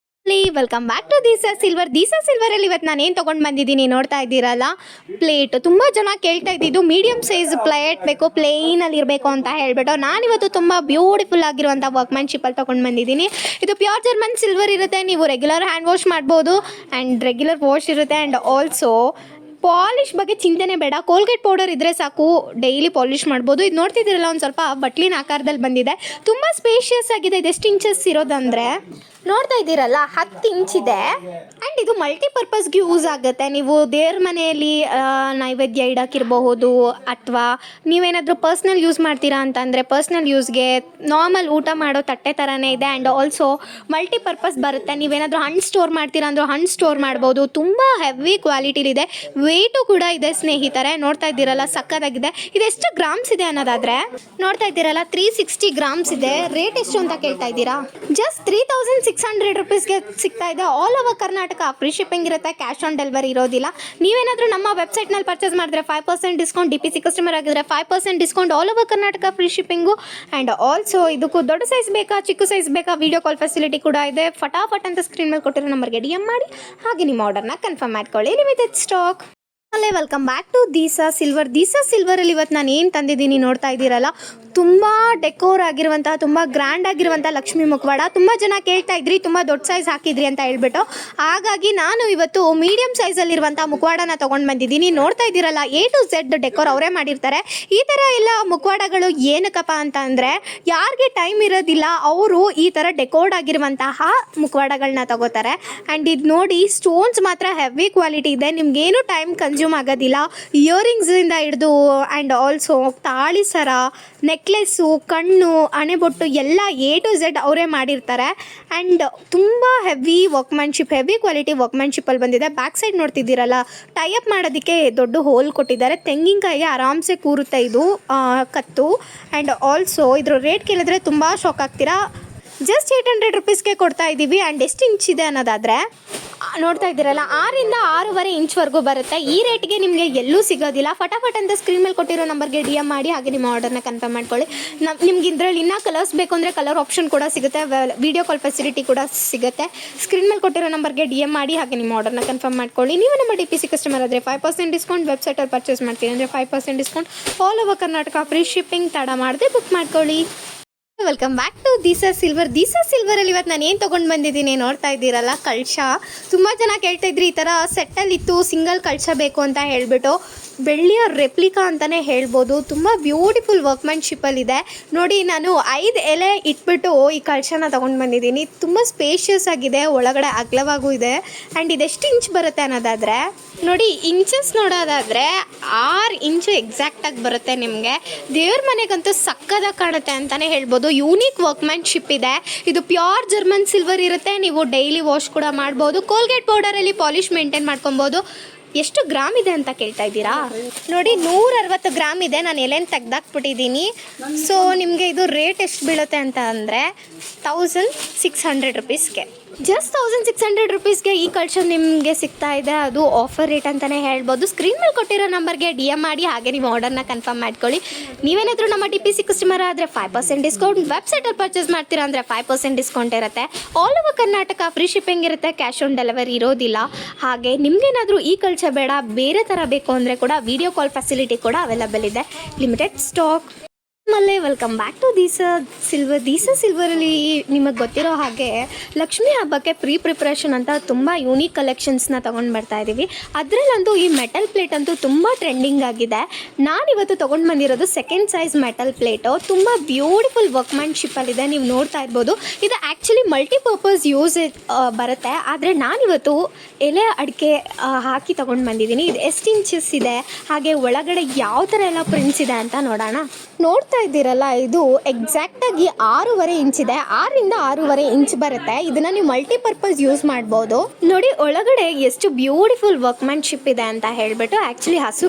Welcome back to this ಸಿಲ್ವರಲ್ಲಿ ಇವತ್ತು ನಾನು ಏನು ತೊಗೊಂಡು ಬಂದಿದ್ದೀನಿ ನೋಡ್ತಾ ಇದ್ದೀರಲ್ಲ, ಪ್ಲೇಟ್. ತುಂಬ ಜನ ಕೇಳ್ತಾ ಇದ್ದಿದ್ದು ಮೀಡಿಯಮ್ ಸೈಜ್ ಪ್ಲೇಟ್ ಬೇಕು, ಪ್ಲೇನಲ್ಲಿ ಇರಬೇಕು ಅಂತ ಹೇಳ್ಬಿಟ್ಟು ನಾನಿವತ್ತು ತುಂಬ ಬ್ಯೂಟಿಫುಲ್ ಆಗಿರುವಂಥ ವರ್ಕ್ಮ್ಯಾನ್ಶಿಪ್ಪಲ್ಲಿ ತೊಗೊಂಡು ಬಂದಿದ್ದೀನಿ. ಇದು ಪ್ಯೂರ್ ಜರ್ಮನ್ ಸಿಲ್ವರ್ ಇರುತ್ತೆ. ನೀವು ರೆಗ್ಯುಲರ್ ಹ್ಯಾಂಡ್ ವಾಶ್ ಮಾಡ್ಬೋದು ಆ್ಯಂಡ್ ರೆಗ್ಯುಲರ್ ವಾಶ್ ಇರುತ್ತೆ. ಆ್ಯಂಡ್ ಆಲ್ಸೋ ಪಾಲಿಶ್ ಬಗ್ಗೆ ಚಿಂತೆನೆ ಬೇಡ, ಕೋಲ್ಗೇಟ್ ಪೌಡರ್ ಇದ್ದರೆ ಸಾಕು, ಡೈಲಿ ಪಾಲಿಶ್ ಮಾಡ್ಬೋದು. ಇದು ನೋಡ್ತಿದ್ದೀರಲ್ಲ, ಒಂದು ಸ್ವಲ್ಪ ಬಟ್ಲಿನ ಆಕಾರದಲ್ಲಿ ಬಂದಿದೆ, ತುಂಬ ಸ್ಪೇಷಿಯಸ್ ಆಗಿದೆ. ಇದು ಎಷ್ಟು ಇಂಚಸ್ ಇರೋದಂದರೆ ನೋಡ್ತಾ ಇದ್ದೀರಲ್ಲ 10 ಇಂಚ್ ಇದೆ ಆ್ಯಂಡ್ ಇದು ಮಲ್ಟಿಪರ್ಪಸ್ಗೆ ಯೂಸ್ ಆಗುತ್ತೆ. ನೀವು ದೇವ್ರ ಮನೆಯಲ್ಲಿ ನೈವೇದ್ಯ ಇಡೋಕ್ಕಿರಬಹುದು, ಅಥವಾ ನೀವೇನಾದರೂ ಪರ್ಸ್ನಲ್ ಯೂಸ್ ಮಾಡ್ತೀರಾ ಅಂತಂದರೆ ಪರ್ಸ್ನಲ್ ಯೂಸ್ಗೆ, ನಾರ್ಮಲ್ ಊಟ ಮಾಡೋ ತಟ್ಟೆ ಥರನೇ ಇದೆ. ಆ್ಯಂಡ್ ಆಲ್ಸೋ ಮಲ್ಟಿಪರ್ಪಸ್ ಬರುತ್ತೆ. ನೀವೇನಾದರೂ ಹಣ್ಣು ಸ್ಟೋರ್ ಮಾಡ್ತೀರಾ ಅಂದರೆ ಹಣ್ಣು ಸ್ಟೋರ್ ಮಾಡ್ಬೋದು. ತುಂಬ ಹೆವಿ ಕ್ವಾಲಿಟಿಲಿದೆ, ವೇಟು ಕೂಡ ಇದೆ ಸ್ನೇಹಿತರೆ. ನೋಡ್ತಾ ಇದ್ದೀರಲ್ಲ ಸಕ್ಕತ್ತಾಗಿದೆ. ಇದೆಷ್ಟು ಗ್ರಾಮ್ಸ್ ಇದೆ ಅನ್ನೋದಾದರೆ ನೋಡ್ತಾ ಇದ್ದೀರಲ್ಲ 360 ಗ್ರಾಮ್ಸ್ ಇದೆ. ರೇಟ್ ಎಷ್ಟು ಅಂತ ಕೇಳ್ತಾ ಇದ್ದೀರಾ? ಜಸ್ಟ್ 3600 ರುಪೀಸ್ಗೆ ಸಿಗ್ತಾ ಇದೆ. All over Karnataka free shipping ಇರುತ್ತೆ, ಕ್ಯಾಶ್ ಆನ್ ಡೆಲಿವರಿ ಇರೋದಿಲ್ಲ. ನೀವೇನಾದರೂ ನಮ್ಮ ವೆಬ್ಸೈಟ್ನಲ್ಲಿ ಪರ್ಚೇಸ್ ಮಾಡಿದ್ರೆ 5% ಡಿಸ್ಕೌಂಟ್, DPC ಕಸ್ಟಮರ್ ಆಗಿದ್ರೆ 5% discount, all over Karnataka free shipping. And also ಇದಕ್ಕೂ ದೊಡ್ಡ ಸೈಜ್ ಬೇಕಾ ಚಿಕ್ಕ ಸೈಜ್ ಬೇಕಾ ವಿಡಿಯೋ ಕಾಲ್ ಫೆಸಿಲಿಟಿ ಕೂಡ ಇದೆ. ಫಟಾಫಟ್ ಅಂತ ಸ್ಕ್ರೀನ್ ಮೇಲೆ ಕೊಟ್ಟಿರೋ ನಂಬರ್ಗೆ DM ಮಾಡಿ, ಹಾಗೆ ನಿಮ್ಮ ಆರ್ಡರ್ನ ಕನ್ಫರ್ಮ್ ಮಾಡ್ಕೊಳ್ಳಿ. Limited stock. ಅಲ್ಲೇ welcome back to Deesa silver. Deesa ಸಿಲ್ವರಲ್ಲಿ ಇವತ್ತು ನಾನು ಏನು ತಂದಿದ್ದೀನಿ ನೋಡ್ತಾ ಇದ್ದೀರಲ್ಲ, ತುಂಬ ಡೆಕೋರ್ ಆಗಿರುವಂಥ, ತುಂಬ ಗ್ರ್ಯಾಂಡ್ ಆಗಿರುವಂಥ ಲಕ್ಷ್ಮೀ ಮುಖವಾಡ. ತುಂಬ ಜನ ಕೇಳ್ತಾ ಇದ್ರಿ ತುಂಬ ದೊಡ್ಡ ಸೈಜ್ ಹಾಕಿದ್ರಿ ಅಂತ ಹೇಳ್ಬಿಟ್ಟು, ಹಾಗಾಗಿ ನಾನು ಇವತ್ತು ಮೀಡಿಯಮ್ ಸೈಜಲ್ಲಿರುವಂಥ ಮುಖವಾಡನ ತೊಗೊಂಡು ಬಂದಿದ್ದೀನಿ. ನೋಡ್ತಾ ಇದ್ದೀರಲ್ಲ A to Z ಡೆಕೋರ್ ಅವರೇ ಮಾಡಿರ್ತಾರೆ. ಈ ಥರ ಎಲ್ಲ ಮುಖವಾಡಗಳು ಏನಕ್ಕಪ್ಪ ಅಂತ ಅಂದರೆ, ಯಾರಿಗೆ ಟೈಮ್ ಇರೋದಿಲ್ಲ ಅವರು ಈ ಥರ ಡೆಕೋರ್ಡ್ ಆಗಿರುವಂತಹ ಮುಖವಾಡಗಳನ್ನ ತಗೋತಾರೆ. ಆ್ಯಂಡ್ ಇದು ನೋಡಿ, ಸ್ಟೋನ್ಸ್ ಮಾತ್ರ ಹೆವಿ ಕ್ವಾಲಿಟಿ ಇದೆ, ನಿಮಗೇನು ಟೈಮ್ ಕನ್ಸ್ಯೂಮ್ ಆಗೋದಿಲ್ಲ. ಇಯರಿಂಗ್ಸಿಂದ ಹಿಡಿದು ಆ್ಯಂಡ್ ಆಲ್ಸೋ ತಾಳಿ ಸರ, ನೆಕ್ಲೆಸ್ಸು, ಕಣ್ಣು, ಹಣೆಬೊಟ್ಟು ಎಲ್ಲ A to Z ಅವರೇ ಮಾಡಿರ್ತಾರೆ. ಆ್ಯಂಡ್ ತುಂಬ ಹೆವಿ ವರ್ಕ್ಮ್ಯಾನ್ಶಿಪ್, ಹೆವಿ ಕ್ವಾಲಿಟಿ ವರ್ಕ್ಮ್ಯಾನ್ಶಿಪ್ಪಲ್ಲಿ ಬಂದಿದೆ. ಬ್ಯಾಕ್ ಸೈಡ್ ನೋಡ್ತಿದ್ದೀರಲ್ಲ, ಟೈಅಪ್ ಮಾಡೋದಕ್ಕೆ ದೊಡ್ಡ ಹೋಲ್ ಕೊಟ್ಟಿದ್ದಾರೆ. ತೆಂಗಿನಕಾಯಿಗೆ ಆರಾಮ್ಸೆ ಕೂರುತ್ತೆ ಇದು ಕತ್ತು. ಆ್ಯಂಡ್ ಆಲ್ಸೋ ಇದ್ರ ರೇಟ್ ಕೇಳಿದ್ರೆ ತುಂಬ ಶಾಕ್ ಆಗ್ತೀರಾ. ಜಸ್ಟ್ 800 ರುಪೀಸ್ಗೆ ಕೊಡ್ತಾ ಇದ್ದೀವಿ. ಆ್ಯಂಡ್ ಎಷ್ಟು ಇಂಚ್ ಇದೆ ಅನ್ನೋದಾದರೆ ನೋಡ್ತಾ ಇದ್ದೀರಲ್ಲ 6 ಇಂದ 6.5 ಇಂಚ್ವರೆಗೂ ಬರುತ್ತೆ. ಈ ರೇಟ್ಗೆ ನಿಮಗೆ ಎಲ್ಲೂ ಸಿಗೋದಿಲ್ಲ. ಫಟಾಫಟ್ ಅಂತ ಸ್ಕ್ರೀನ್ ಮೇಲೆ ಕೊಟ್ಟಿರೋ ನಂಬರ್ಗೆ DM ಮಾಡಿ, ಹಾಗೆ ನಿಮ್ಮ ಆರ್ಡರ್ನ ಕನ್ಫರ್ಮ್ ಮಾಡ್ಕೊಳ್ಳಿ. ನಿಮ್ಗೆ ಇದರಲ್ಲಿ ಇನ್ನೂ ಕಲರ್ಸ್ ಬೇಕು ಅಂದರೆ ಕಲರ್ ಆಪ್ಷನ್ ಕೂಡ ಸಿಗುತ್ತೆ, ವಿಡಿಯೋ ಕಾಲ್ ಫೆಸಿಲಿಟಿ ಕೂಡ ಸಿಗುತ್ತೆ. ಸ್ಕ್ರೀನ್ ಮೇಲೆ ಕೊಟ್ಟಿರೋ ನಂಬರ್ಗೆ DM ಮಾಡಿ, ಹಾಗೆ ನಿಮ್ಮ ಆರ್ಡರ್ನ ಕನ್ಫರ್ಮ್ ಮಾಡ್ಕೊಳ್ಳಿ. ನೀವು ನಮ್ಮ DPC ಕಸ್ಟಮರ್ ಆದರೆ 5% ಡಿಸ್ಕೌಂಟ್, ವೆಬ್ಸೈಟಲ್ಲಿ ಪರ್ಚೇಸ್ ಮಾಡ್ತೀನಿ ಅಂದರೆ 5% discount, all over Karnataka free shipping. ತಡ ಮಾಡದೆ ಬುಕ್ ಮಾಡ್ಕೊಳ್ಳಿ. Welcome back to Deesa silver. Deesa ಸಿಲ್ವರಲ್ಲಿ ಇವತ್ತು ನಾನು ಏನು ತೊಗೊಂಡು ಬಂದಿದ್ದೀನಿ ನೋಡ್ತಾ ಇದ್ದೀರಲ್ಲ, ಕಳಶ. ತುಂಬ ಜನ ಕೇಳ್ತಾ ಇದ್ರಿ ಈ ಥರ ಸೆಟ್ಟಲ್ಲಿತ್ತು ಸಿಂಗಲ್ ಕಳಶ ಬೇಕು ಅಂತ ಹೇಳಿಬಿಟ್ಟು. ಬೆಳ್ಳಿಯ ರೆಪ್ಲಿಕಾ ಅಂತಲೇ ಹೇಳ್ಬೋದು. ತುಂಬ ಬ್ಯೂಟಿಫುಲ್ ವರ್ಕ್ಮ್ಯಾನ್ಶಿಪ್ಪಲ್ಲಿದೆ ನೋಡಿ. ನಾನು 5 ಎಲೆ ಇಟ್ಬಿಟ್ಟು ಈ ಕಳಶನ ತೊಗೊಂಡು ಬಂದಿದ್ದೀನಿ. ತುಂಬ ಸ್ಪೇಷಿಯಸ್ ಆಗಿದೆ, ಒಳಗಡೆ ಅಗಲವಾಗೂ ಇದೆ. ಆ್ಯಂಡ್ ಇದೆಷ್ಟು ಇಂಚ್ ಬರುತ್ತೆ ಅನ್ನೋದಾದರೆ ನೋಡಿ, ಇಂಚಸ್ ನೋಡೋದಾದರೆ 6 ಇಂಚು ಎಕ್ಸಾಕ್ಟಾಗಿ ಬರುತ್ತೆ ನಿಮಗೆ. ದೇವ್ರ ಮನೆಗಂತೂ ಸಕ್ಕದಾಗಿ ಕಾಣುತ್ತೆ ಅಂತಲೇ ಹೇಳ್ಬೋದು. ಯೂನಿಕ್ ವರ್ಕ್ಮ್ಯಾನ್ಶಿಪ್ ಇದೆ. ಇದು ಪ್ಯೂರ್ ಜರ್ಮನ್ ಸಿಲ್ವರ್ ಇರುತ್ತೆ. ನೀವು ಡೈಲಿ ವಾಶ್ ಕೂಡ ಮಾಡ್ಬೋದು. ಕೋಲ್ಗೇಟ್ ಪೌಡರಲ್ಲಿ ಪಾಲಿಶ್ ಮೇಂಟೈನ್ ಮಾಡ್ಕೊಬೋದು. ಎಷ್ಟು ಗ್ರಾಮ್ ಇದೆ ಅಂತ ಕೇಳ್ತಾ ಇದ್ದೀರಾ? ನೋಡಿ 160 ಗ್ರಾಮ್ ಇದೆ. ನಾನು ಎಲೆನ ತೆಗ್ದಾಕ್ಬಿಟ್ಟಿದ್ದೀನಿ. ಸೊ ನಿಮಗೆ ಇದು ರೇಟ್ ಎಷ್ಟು ಬೀಳುತ್ತೆ ಅಂತ ಅಂದರೆ 1600 ರುಪೀಸ್ಗೆ, ಜಸ್ಟ್ 1600 ರುಪೀಸ್ಗೆ ಈ ಕಳಶ ನಿಮಗೆ ಸಿಗ್ತಾ ಇದೆ. ಅದು ಆಫರ್ ರೇಟ್ ಅಂತಲೇ ಹೇಳ್ಬೋದು. ಸ್ಕ್ರೀನ್ ಮೇಲೆ ಕೊಟ್ಟಿರೋ ನಂಬರ್ಗೆ DM ಮಾಡಿ, ಹಾಗೆ ನೀವು ಆರ್ಡರ್ನ ಕನ್ಫರ್ಮ್ ಮಾಡ್ಕೊಳ್ಳಿ. ನೀವೇನಾದರೂ ನಮ್ಮ DPC ಕಸ್ಟಮರ್ ಆದರೆ 5% ಡಿಸ್ಕೌಂಟ್, ವೆಬ್ಸೈಟಲ್ಲಿ ಪರ್ಚೇಸ್ ಮಾಡ್ತೀರಾ ಅಂದರೆ 5% ಡಿಸ್ಕೌಂಟ್ ಇರುತ್ತೆ. All over Karnataka free shipping ಇರುತ್ತೆ, ಕ್ಯಾಶ್ ಆನ್ ಡೆಲಿವರಿ ಇರೋದಿಲ್ಲ. ಹಾಗೆ ನಿಮಗೇನಾದರೂ ಈ ಕಳಶ ಬೇಡ, ಬೇರೆ ಥರ ಬೇಕು ಅಂದರೆ ಕೂಡ ವಿಡಿಯೋ ಕಾಲ್ ಫೆಸಿಲಿಟಿ ಕೂಡ ಅವೈಲಬಲ್ ಇದೆ. Limited stock. ಮಲ್ಲೇ welcome back to Deesa silver. Deesa ಸಿಲ್ವರಲ್ಲಿ ನಿಮಗೆ ಗೊತ್ತಿರೋ ಹಾಗೆ ಲಕ್ಷ್ಮೀ ಹಬ್ಬಕ್ಕೆ ಪ್ರಿಪ್ರೇಷನ್ ಅಂತ ತುಂಬ ಯೂನಿಕ್ ಕಲೆಕ್ಷನ್ಸ್ನ ತೊಗೊಂಡು ಬರ್ತಾ ಇದ್ದೀವಿ. ಅದರಲ್ಲಂತೂ ಈ ಮೆಟಲ್ ಪ್ಲೇಟ್ ಅಂತೂ ತುಂಬ ಟ್ರೆಂಡಿಂಗ್ ಆಗಿದೆ. ನಾನಿವತ್ತು ತೊಗೊಂಡು ಬಂದಿರೋದು ಸೆಕೆಂಡ್ ಸೈಜ್ ಮೆಟಲ್ ಪ್ಲೇಟು. ತುಂಬ ಬ್ಯೂಟಿಫುಲ್ ವರ್ಕ್ಮ್ಯಾನ್ಶಿಪ್ಪಲ್ಲಿದೆ, ನೀವು ನೋಡ್ತಾ ಇರ್ಬೋದು. ಇದು ಆ್ಯಕ್ಚುಲಿ ಮಲ್ಟಿಪರ್ಪಸ್ ಯೂಸ್ ಬರುತ್ತೆ. ಆದರೆ ನಾನಿವತ್ತು ಎಲೆ ಅಡಿಕೆ ಹಾಕಿ ತೊಗೊಂಡು ಬಂದಿದ್ದೀನಿ. ಇದು ಎಷ್ಟು ಇಂಚಸ್ ಇದೆ, ಹಾಗೆ ಒಳಗಡೆ ಯಾವ ಥರ ಎಲ್ಲ ಪ್ರಿಂಟ್ಸ್ ಇದೆ ಅಂತ ನೋಡೋಣ. ನೋಡ್ತಾ ಇದ್ದೀರಲ್ಲ, ಇದು ಎಕ್ಸಾಕ್ಟಾಗಿ 6.5 ಇಂಚ್ ಇದೆ. 6 ಇಂದ 6.5 ಇಂಚ್ ಬರುತ್ತೆ. ಇದನ್ನು ನೀವು ಮಲ್ಟಿಪರ್ಪಸ್ ಯೂಸ್ ಮಾಡ್ಬೋದು. ನೋಡಿ ಒಳಗಡೆ ಎಷ್ಟು ಬ್ಯೂಟಿಫುಲ್ ವರ್ಕ್ಮ್ಯಾನ್ಶಿಪ್ ಇದೆ ಅಂತ ಹೇಳ್ಬಿಟ್ಟು. ಆ್ಯಕ್ಚುಲಿ ಹಸು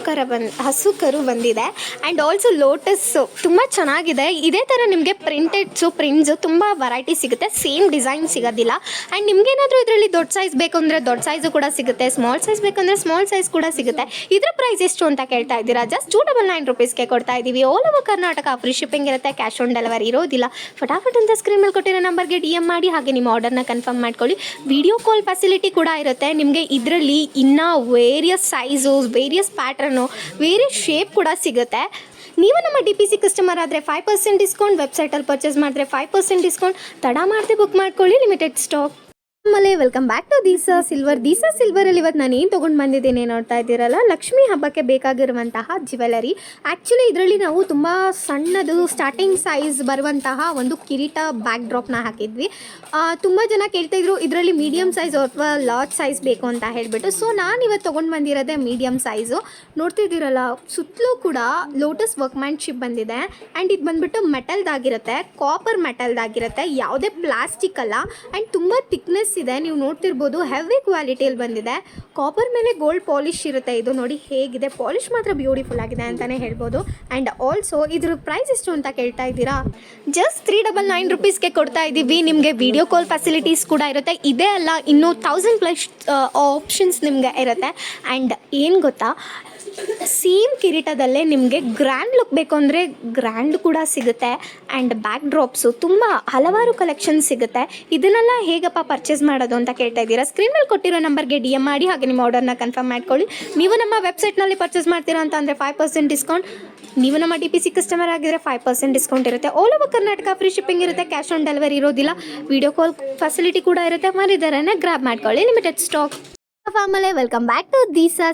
ಕರು ಬಂದಿದೆ. ಆ್ಯಂಡ್ ಆಲ್ಸೋ ಲೋಟಸ್ಸು ತುಂಬ ಚೆನ್ನಾಗಿದೆ. ಇದೇ ಥರ ನಿಮಗೆ ಪ್ರಿಂಟ್ಸು ತುಂಬ ವೆರೈಟಿ ಸಿಗುತ್ತೆ, ಸೇಮ್ ಡಿಸೈನ್ ಸಿಗೋದಿಲ್ಲ. ಆ್ಯಂಡ್ ನಿಮ್ಗೇನಾದರೂ ಇದರಲ್ಲಿ ದೊಡ್ಡ ಸೈಜ್ ಬೇಕು ಅಂದರೆ ದೊಡ್ಡ ಸೈಜು ಕೂಡ ಸಿಗುತ್ತೆ, ಸ್ಮಾಲ್ ಸೈಜ್ ಬೇಕಂದರೆ ಸ್ಮಾಲ್ ಸೈಜ್ ಕೂಡ ಸಿಗುತ್ತೆ. ಇದರ ಪ್ರೈಸ್ ಎಷ್ಟು ಅಂತ ಕೇಳ್ತಾ ಇದ್ದೀರಾ? ಜಸ್ಟ್ 299 ರುಪೀಸ್ಗೆ ಕೊಡ್ತಾ ಇದ್ದೀವಿ. All over Karnataka free shipping ಇರುತ್ತೆ, ಕ್ಯಾಶ್ ಆನ್ ಡೆಲಿವರಿ ಇರೋದಿಲ್ಲ. ಫಟಾಫಟ್ ಅಂತ ಸ್ಕ್ರೀನ್ ಮೇಲೆ ಕೊಟ್ಟಿರೋ ನಂಬರ್ಗೆ DM ಮಾಡಿ, ಹಾಗೆ ನಿಮ್ಮ ಆರ್ಡರ್ನ ಕನ್ಫರ್ಮ್ ಮಾಡ್ಕೊಳ್ಳಿ. ವಿಡಿಯೋ ಕಾಲ್ ಫೆಸಿಲಿಟಿ ಕೂಡ ಇರುತ್ತೆ ನಿಮಗೆ. ಇದರಲ್ಲಿ ಇನ್ನೂ various size, various pattern, various shape ಕೂಡ ಸಿಗುತ್ತೆ. ನೀವು ನಮ್ಮ DPC ಕಸ್ಟಮರ್ ಆದರೆ 5% ಡಿಸ್ಕೌಂಟ್, ವೆಬ್ಸೈಟಲ್ಲಿ ಪರ್ಚೇಸ್ ಮಾಡಿದ್ರೆ 5% ಡಿಸ್ಕೌಂಟ್. ತಡ ಮಾಡದೆ ಬುಕ್ ಮಾಡ್ಕೊಳ್ಳಿ. Limited stock. ಆಮೇಲೆ ವೆಲ್ಕಮ್ ಬ್ಯಾಕ್ ಟು ದೀಸಾ ಸಿಲ್ವರಲ್ಲಿ ಇವತ್ತು ನಾನು ಏನು ತೊಗೊಂಡು ಬಂದಿದ್ದೀನಿ ನೋಡ್ತಾ ಇದ್ದೀರಲ್ಲ, ಲಕ್ಷ್ಮೀ ಹಬ್ಬಕ್ಕೆ ಬೇಕಾಗಿರುವಂತಹ ಜ್ಯುವೆಲರಿ. ಆ್ಯಕ್ಚುಲಿ ಇದರಲ್ಲಿ ನಾವು ತುಂಬ ಸಣ್ಣದು ಸ್ಟಾರ್ಟಿಂಗ್ ಸೈಜ್ ಬರುವಂತಹ ಒಂದು ಕಿರೀಟ ಬ್ಯಾಕ್ ಡ್ರಾಪ್ನ ಹಾಕಿದ್ವಿ. ತುಂಬ ಜನ ಕೇಳ್ತಾಯಿದ್ರು ಇದರಲ್ಲಿ ಮೀಡಿಯಮ್ ಸೈಜ್ ಅಥವಾ ಲಾರ್ಜ್ ಸೈಜ್ ಬೇಕು ಅಂತ ಹೇಳಿಬಿಟ್ಟು. ಸೊ ನಾನು ಇವತ್ತು ತೊಗೊಂಡು ಬಂದಿರೋದೇ ಮೀಡಿಯಮ್ ಸೈಜು. ನೋಡ್ತಿದ್ದೀರಲ್ಲ, ಸುತ್ತಲೂ ಕೂಡ ಲೋಟಸ್ ವರ್ಕ್ಮ್ಯಾನ್ಶಿಪ್ ಬಂದಿದೆ. ಆ್ಯಂಡ್ ಇದು ಬಂದುಬಿಟ್ಟು ಮೆಟಲ್ದಾಗಿರುತ್ತೆ, ಕಾಪರ್ ಮೆಟಲ್ದಾಗಿರುತ್ತೆ, ಯಾವುದೇ ಪ್ಲಾಸ್ಟಿಕ್ ಅಲ್ಲ. ಆ್ಯಂಡ್ ತುಂಬ ಥಿಕ್ನೆಸ್ ಇದೆ, ನೀವು ನೋಡ್ತಿರ್ಬೋದು. ಹೆವಿ ಕ್ವಾಲಿಟಿಯಲ್ಲಿ ಬಂದಿದೆ. ಕಾಪರ್ ಮೇಲೆ ಗೋಲ್ಡ್ ಪಾಲಿಶ್ ಇರುತ್ತೆ. ಇದು ನೋಡಿ ಹೇಗಿದೆ, ಪಾಲಿಶ್ ಮಾತ್ರ ಬ್ಯೂಟಿಫುಲ್ ಆಗಿದೆ ಅಂತಲೇ ಹೇಳ್ಬೋದು. ಆ್ಯಂಡ್ ಆಲ್ಸೋ ಇದ್ರ ಪ್ರೈಸ್ ಎಷ್ಟು ಅಂತ ಕೇಳ್ತಾ ಇದ್ದೀರಾ? ಜಸ್ಟ್ 399 ರುಪೀಸ್ಗೆ ಕೊಡ್ತಾ ಇದ್ದೀವಿ. ನಿಮಗೆ ವಿಡಿಯೋ ಕಾಲ್ ಫೆಸಿಲಿಟೀಸ್ ಕೂಡ ಇರುತ್ತೆ. ಇದೇ ಅಲ್ಲ, ಇನ್ನೂ 1000+ ಆಪ್ಷನ್ಸ್ ನಿಮಗೆ ಇರುತ್ತೆ. ಆ್ಯಂಡ್ ಏನು ಗೊತ್ತಾ, ಸೇಮ್ ಕಿರೀಟದಲ್ಲೇ ನಿಮಗೆ ಗ್ರ್ಯಾಂಡ್ ಲುಕ್ ಬೇಕು ಅಂದರೆ ಗ್ರ್ಯಾಂಡ್ ಕೂಡ ಸಿಗುತ್ತೆ. ಆ್ಯಂಡ್ ಬ್ಯಾಕ್ ಡ್ರಾಪ್ಸು ತುಂಬ ಹಲವಾರು ಕಲೆಕ್ಷನ್ಸ್ ಸಿಗುತ್ತೆ. ಇದನ್ನೆಲ್ಲ ಹೇಗಪ್ಪ ಪರ್ಚೇಸ್ ಮಾಡೋದು ಅಂತ ಕೇಳ್ತಾ ಇದ್ದೀರಾ? ಸ್ಕ್ರೀನ್ ಮೇಲೆ ಕೊಟ್ಟಿರೋ ನಂಬರ್ಗೆ DM ಮಾಡಿ, ಹಾಗೆ ನಿಮ್ಮ ಆರ್ಡರ್ನ ಕನ್ಫರ್ಮ್ ಮಾಡ್ಕೊಳ್ಳಿ. ನೀವು ನಮ್ಮ ವೆಬ್ಸೈಟ್ನಲ್ಲಿ ಪರ್ಚೇಸ್ ಮಾಡ್ತೀರಾ ಅಂತ ಅಂದರೆ 5% ಡಿಸ್ಕೌಂಟ್. ನೀವು ನಮ್ಮ DPC ಕಸ್ಟಮರ್ ಆಗಿದ್ರೆ 5% ಡಿಸ್ಕೌಂಟ್ ಇರುತ್ತೆ. All over Karnataka free shipping ಇರುತ್ತೆ. ಕ್ಯಾಶ್ ಆನ್ ಡೆಲಿವರಿ ಇರೋದಿಲ್ಲ. ವಿಡಿಯೋ ಕಾಲ್ ಫೆಸಿಲಿಟಿ ಕೂಡ ಇರುತ್ತೆ. ಮರಿದರನೇ ಗ್ರ್ಯಾಬ್ ಮಾಡ್ಕೊಳ್ಳಿ, ಲಿಮಿಟೆಡ್ ಸ್ಟಾಕ್. ಆಮೇಲೆ ವೆಲ್ಕಮ್ ಬ್ಯಾಕ್ ಟು ದೀಸಾ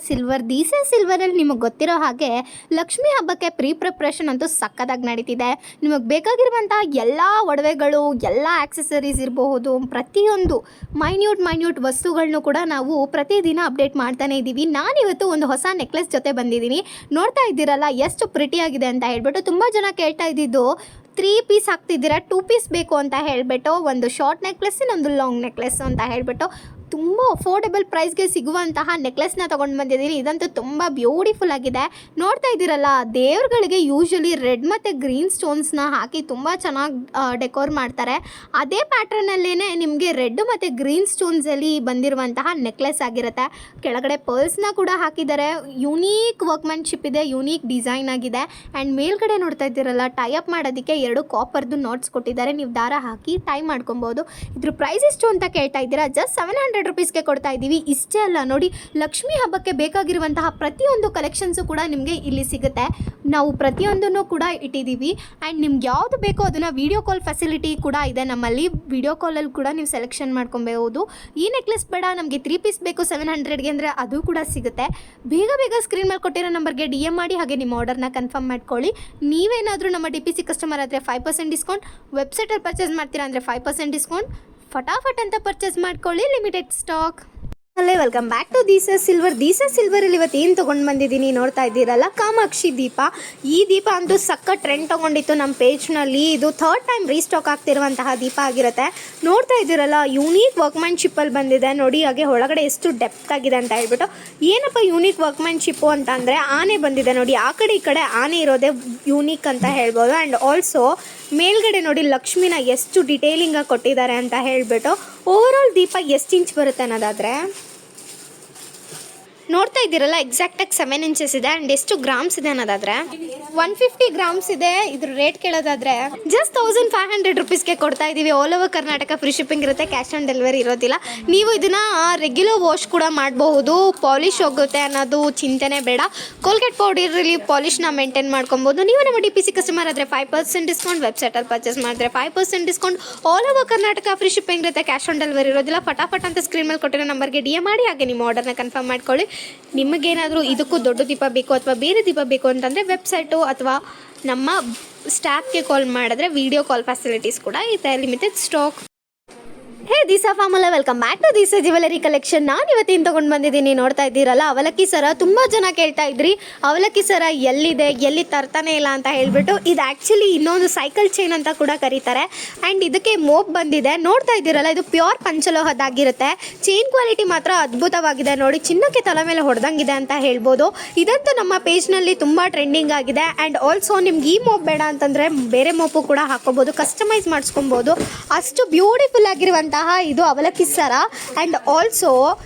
ಸಿಲ್ವರಲ್ಲಿ ನಿಮಗೆ ಗೊತ್ತಿರೋ ಹಾಗೆ ಲಕ್ಷ್ಮೀ ಹಬ್ಬಕ್ಕೆ ಪ್ರಿಪ್ರೇಷನ್ ಅಂತೂ ಸಕ್ಕತ್ತಾಗಿ ನಡೀತಿದೆ. ನಿಮಗೆ ಬೇಕಾಗಿರುವಂಥ ಎಲ್ಲ ಒಡವೆಗಳು, ಎಲ್ಲ ಆಕ್ಸೆಸರೀಸ್ ಇರಬಹುದು, ಪ್ರತಿಯೊಂದು ಮೈನ್ಯೂಟ್ ವಸ್ತುಗಳನ್ನೂ ಕೂಡ ನಾವು ಪ್ರತಿದಿನ ಅಪ್ಡೇಟ್ ಮಾಡ್ತಾನೆ ಇದ್ದೀವಿ. ನಾನಿವತ್ತು ಒಂದು ಹೊಸ ನೆಕ್ಲೆಸ್ ಜೊತೆ ಬಂದಿದ್ದೀನಿ. ನೋಡ್ತಾ ಇದ್ದೀರಲ್ಲ ಎಷ್ಟು ಪ್ರಿಟಿಯಾಗಿದೆ ಅಂತ ಹೇಳ್ಬಿಟ್ಟು. ತುಂಬ ಜನ ಕೇಳ್ತಾ ಇದ್ದಿದ್ದು 3 ಪೀಸ್ ಹಾಕ್ತಿದ್ದೀರಾ, 2 ಪೀಸ್ ಬೇಕು ಅಂತ ಹೇಳಿಬಿಟ್ಟು. ಒಂದು ಶಾರ್ಟ್ ನೆಕ್ಲೆಸ್, ಇನ್ನೊಂದು ಲಾಂಗ್ ನೆಕ್ಲೆಸ್ ಅಂತ ಹೇಳಿಬಿಟ್ಟು. ತುಂಬ ಅಫೋರ್ಡೆಬಲ್ ಪ್ರೈಸ್ಗೆ ಸಿಗುವಂತಹ ನೆಕ್ಲೆಸ್ನ ತೊಗೊಂಡು ಬಂದಿದ್ದೀನಿ. ಇದಂತೂ ತುಂಬ ಬ್ಯೂಟಿಫುಲ್ ಆಗಿದೆ. ನೋಡ್ತಾ ಇದ್ದೀರಲ್ಲ, ದೇವ್ರುಗಳಿಗೆ ಯೂಶ್ವಲಿ ರೆಡ್ ಮತ್ತು ಗ್ರೀನ್ ಸ್ಟೋನ್ಸ್ನ ಹಾಕಿ ತುಂಬ ಚೆನ್ನಾಗಿ ಡೆಕೋರ್ ಮಾಡ್ತಾರೆ. ಅದೇ ಪ್ಯಾಟ್ರನಲ್ಲೇ ನಿಮಗೆ ರೆಡ್ ಮತ್ತು ಗ್ರೀನ್ ಸ್ಟೋನ್ಸಲ್ಲಿ ಬಂದಿರುವಂತಹ ನೆಕ್ಲೆಸ್ ಆಗಿರುತ್ತೆ. ಕೆಳಗಡೆ ಪರ್ಲ್ಸ್ನ ಕೂಡ ಹಾಕಿದ್ದಾರೆ. ಯುನೀಕ್ ವರ್ಕ್ಮ್ಯಾನ್ಶಿಪ್ ಇದೆ, ಯುನೀಕ್ ಡಿಸೈನ್ ಆಗಿದೆ. ಆ್ಯಂಡ್ ಮೇಲ್ಗಡೆ ನೋಡ್ತಾ ಇದ್ದೀರಲ್ಲ, ಟೈ ಅಪ್ ಮಾಡೋದಕ್ಕೆ 2 ಕಾಪರ್ದು ನಾಟ್ಸ್ ಕೊಟ್ಟಿದ್ದಾರೆ. ನೀವು ದಾರ ಹಾಕಿ ಟೈ ಮಾಡ್ಕೊಬೋದು. ಇದ್ರ ಪ್ರೈಸ್ ಎಷ್ಟು ಅಂತ ಕೇಳ್ತಾ ಇದ್ದೀರಾ? ಜಸ್ಟ್ 700 ರುಪೀಸ್ಗೆ ಕೊಡ್ತಾ ಇದ್ದೀವಿ. ಇಷ್ಟೇ ಅಲ್ಲ ನೋಡಿ, ಲಕ್ಷ್ಮೀ ಹಬ್ಬಕ್ಕೆ ಬೇಕಾಗಿರುವಂತಹ ಪ್ರತಿಯೊಂದು ಕಲೆಕ್ಷನ್ಸು ಕೂಡ ನಿಮಗೆ ಇಲ್ಲಿ ಸಿಗುತ್ತೆ. ನಾವು ಪ್ರತಿಯೊಂದನ್ನು ಕೂಡ ಇಟ್ಟಿದ್ದೀವಿ. ಆ್ಯಂಡ್ ನಿಮ್ಗೆ ಯಾವುದು ಬೇಕೋ ಅದನ್ನು ವಿಡಿಯೋ ಕಾಲ್ ಫೆಸಿಲಿಟಿ ಕೂಡ ಇದೆ ನಮ್ಮಲ್ಲಿ. ವಿಡಿಯೋ ಕಾಲಲ್ಲಿ ಕೂಡ ನೀವು ಸೆಲೆಕ್ಷನ್ ಮಾಡ್ಕೊಬಹುದು. ಈ ನೆಕ್ಲೆಸ್ ಬೇಡ, ನಮಗೆ 3 ಪೀಸ್ ಬೇಕು 700ಗೆ ಅಂದರೆ ಅದು ಕೂಡ ಸಿಗುತ್ತೆ. ಬೇಗ ಸ್ಕ್ರೀನ್ ಮೇಲೆ ಕೊಟ್ಟಿರೋ ನಂಬರ್ಗೆ DM ಮಾಡಿ, ಹಾಗೆ ನಿಮ್ಮ ಆರ್ಡರ್ನ ಕನ್ಫರ್ಮ್ ಮಾಡ್ಕೊಳ್ಳಿ. ನೀವೇನಾದರೂ ನಮ್ಮ DPC ಕಸ್ಟಮರ್ ಆದರೆ 5% ಡಿಸ್ಕೌಂಟ್, ವೆಬ್ಸೈಟಲ್ಲಿ ಪರ್ಚೇಸ್ ಮಾಡ್ತೀರಾ ಅಂದರೆ 5% ಡಿಸ್ಕೌಂಟ್. ಫಟಾಫಟ್ ಅಂತ ಪರ್ಚೇಸ್ ಮಾಡ್ಕೊಳ್ಳಿ, ಲಿಮಿಟೆಡ್ ಸ್ಟಾಕ್. ಅಲ್ಲೇ ವೆಲ್ಕಮ್ ಬ್ಯಾಕ್ ಟು ದೀಸಾ ಸಿಲ್ವರಲ್ಲಿ ಇವತ್ತು ಏನು ತೊಗೊಂಡು ಬಂದಿದ್ದೀನಿ ನೋಡ್ತಾ ಇದ್ದೀರಲ್ಲ, ಕಾಮಾಕ್ಷಿ ದೀಪ. ಈ ದೀಪ ಅಂತೂ ಸಕ್ಕ ಟ್ರೆಂಡ್ ತೊಗೊಂಡಿತ್ತು ನಮ್ಮ ಪೇಜ್ನಲ್ಲಿ. ಇದು 3rd ಟೈಮ್ ರೀಸ್ಟಾಕ್ ಆಗ್ತಿರುವಂತಹ ದೀಪ ಆಗಿರುತ್ತೆ. ನೋಡ್ತಾ ಇದ್ದೀರಲ್ಲ, ಯೂನಿಕ್ ವರ್ಕ್ಮ್ಯಾನ್ಶಿಪ್ಪಲ್ಲಿ ಬಂದಿದೆ ನೋಡಿ. ಹಾಗೆ ಒಳಗಡೆ ಎಷ್ಟು ಡೆಪ್ತ್ ಆಗಿದೆ ಅಂತ ಹೇಳ್ಬಿಟ್ಟು. ಏನಪ್ಪ ಯೂನಿಕ್ ವರ್ಕ್ಮ್ಯಾನ್ಶಿಪ್ಪು ಅಂತ ಅಂದರೆ, ಆನೆ ಬಂದಿದೆ ನೋಡಿ. ಆ ಕಡೆ ಈ ಕಡೆ ಆನೆ ಇರೋದೇ ಯೂನಿಕ್ ಅಂತ ಹೇಳ್ಬೋದು. ಆ್ಯಂಡ್ ಆಲ್ಸೋ ಮೇಲ್ಗಡೆ ನೋಡಿ ಲಕ್ಷ್ಮಿನ ಎಷ್ಟು ಡಿಟೇಲಿಂಗಾಗಿ ಕೊಟ್ಟಿದ್ದಾರೆ ಅಂತ ಹೇಳಿಬಿಟ್ಟು. ಓವರಾಲ್ ದೀಪ ಎಷ್ಟು ಇಂಚ್ ಬರುತ್ತೆ ಅನ್ನೋದಾದರೆ ನೋಡ್ತಾ ಇದ್ದೀರಲ್ಲ, ಎಕ್ಸಾಕ್ಟಾಗಿ 7 ಇಂಚಸ್ ಇದೆ. ಆ್ಯಂಡ್ ಎಷ್ಟು ಗ್ರಾಮ್ಸ್ ಇದೆ ಅನ್ನೋದಾದರೆ 150 ಗ್ರಾಮ್ಸ್ ಇದೆ. ಇದ್ರ ರೇಟ್ ಕೇಳೋದಾದರೆ ಜಸ್ಟ್ 1500 ರುಪೀಸ್ಗೆ ಕೊಡ್ತಾ ಇದ್ದೀವಿ. All over Karnataka free shipping ಇರುತ್ತೆ, ಕ್ಯಾಶ್ ಆನ್ ಡೆಲಿವರಿ ಇರೋದಿಲ್ಲ. ನೀವು ಇದನ್ನು ರೆಗ್ಯುಲರ್ ವಾಶ್ ಕೂಡ ಮಾಡಬಹುದು. ಪಾಲಿಶ್ ಹೋಗುತ್ತೆ ಅನ್ನೋದು ಚಿಂತೆನೇ ಬೇಡ. ಕೋಲ್ಗೇಟ್ ಪೌಡರಲ್ಲಿ ಪಾಲಿಶ್ನ ಮೇಂಟೈನ್ ಮಾಡ್ಕೊಬೋದು. ನೀವು ನಮ್ಮ DPC ಕಸ್ಟಮರ್ ಆದರೆ 5% ಡಿಸ್ಕೌಂಟ್, ವೆಬ್ಸೈಟಲ್ಲಿ ಪರ್ಚೇಸ್ ಮಾಡಿದ್ರೆ 5% discount. All over Karnataka free shipping ಇರುತ್ತೆ, ಕ್ಯಾಶ್ ಆನ್ ಡೆಲಿವರಿ ಇರೋದಿಲ್ಲ. ಫಟಾಫಟ್ ಅಂತ ಸ್ಕ್ರೀನ್ ಮೇಲೆ ಕೊಟ್ಟಿರೋ ನಂಬರ್ಗೆ DM ಮಾಡಿ, ಹಾಗೆ ನಿಮ್ಮ ಆರ್ಡರ್ನ ಕನ್ಫರ್ಮ್ ಮಾಡ್ಕೊಳ್ಳಿ. ನಿಮಗೇನಾದರೂ ಇದಕ್ಕೂ ದೊಡ್ಡ ದೀಪ ಬೇಕು ಅಥವಾ ಬೇರೆ ದೀಪ ಬೇಕು ಅಂತಂದರೆ ವೆಬ್ಸೈಟು ಅಥವಾ ನಮ್ಮ ಸ್ಟಾಫ್ಗೆ ಕಾಲ್ ಮಾಡಿದ್ರೆ ವಿಡಿಯೋ ಕಾಲ್ ಫೆಸಿಲಿಟೀಸ್ ಕೂಡ ಇದೆ, ಲಿಮಿಟೆಡ್ ಸ್ಟಾಕ್. ಹೇ ದೀಸಾ ಫಾರ್ಮಲ್ಲ, welcome back to Deesa jewellery collection. ನಾನು ಇವತ್ತಿನ ತೊಗೊಂಡು ಬಂದಿದ್ದೀನಿ. ನೋಡ್ತಾ ಇದ್ದೀರಲ್ಲ, ಅವಲಕ್ಕಿ ಸರ. ತುಂಬ ಜನ ಕೇಳ್ತಾ ಇದ್ರಿ ಅವಲಕ್ಕಿ ಸರ ಎಲ್ಲಿದೆ, ಎಲ್ಲಿ ತರ್ತಾನೆ ಇಲ್ಲ ಅಂತ ಹೇಳ್ಬಿಟ್ಟು. ಇದು ಆ್ಯಕ್ಚುಲಿ ಇನ್ನೊಂದು ಸೈಕಲ್ ಚೈನ್ ಅಂತ ಕೂಡ ಕರೀತಾರೆ. ಆ್ಯಂಡ್ ಇದಕ್ಕೆ ಮೋಪ್ ಬಂದಿದೆ. ನೋಡ್ತಾ ಇದ್ದೀರಲ್ಲ, ಇದು ಪ್ಯೂರ್ ಪಂಚಲೋಹದಾಗಿರುತ್ತೆ. ಚೈನ್ ಕ್ವಾಲಿಟಿ ಮಾತ್ರ ಅದ್ಭುತವಾಗಿದೆ ನೋಡಿ. ಚಿನ್ನಕ್ಕೆ ತಲೆ ಮೇಲೆ ಹೊಡೆದಂಗಿದೆ ಅಂತ ಹೇಳ್ಬೋದು. ಇದಂತೂ ನಮ್ಮ ಪೇಜ್ನಲ್ಲಿ ತುಂಬ ಟ್ರೆಂಡಿಂಗ್ ಆಗಿದೆ. ಆ್ಯಂಡ್ ಆಲ್ಸೋ ನಿಮ್ಗೆ ಈ ಮೋಪ್ ಬೇಡ ಅಂತಂದರೆ ಬೇರೆ ಮೋಪು ಕೂಡ ಹಾಕೋಬೋದು, ಕಸ್ಟಮೈಸ್ ಮಾಡಿಸ್ಕೊಬೋದು. ಅಷ್ಟು ಬ್ಯೂಟಿಫುಲ್ ಆಗಿರುವಂಥ ಇದು ಅವಲಕ್ಕಿ ಸರ. ಆ್ಯಂಡ್ ಆಲ್ಸೋ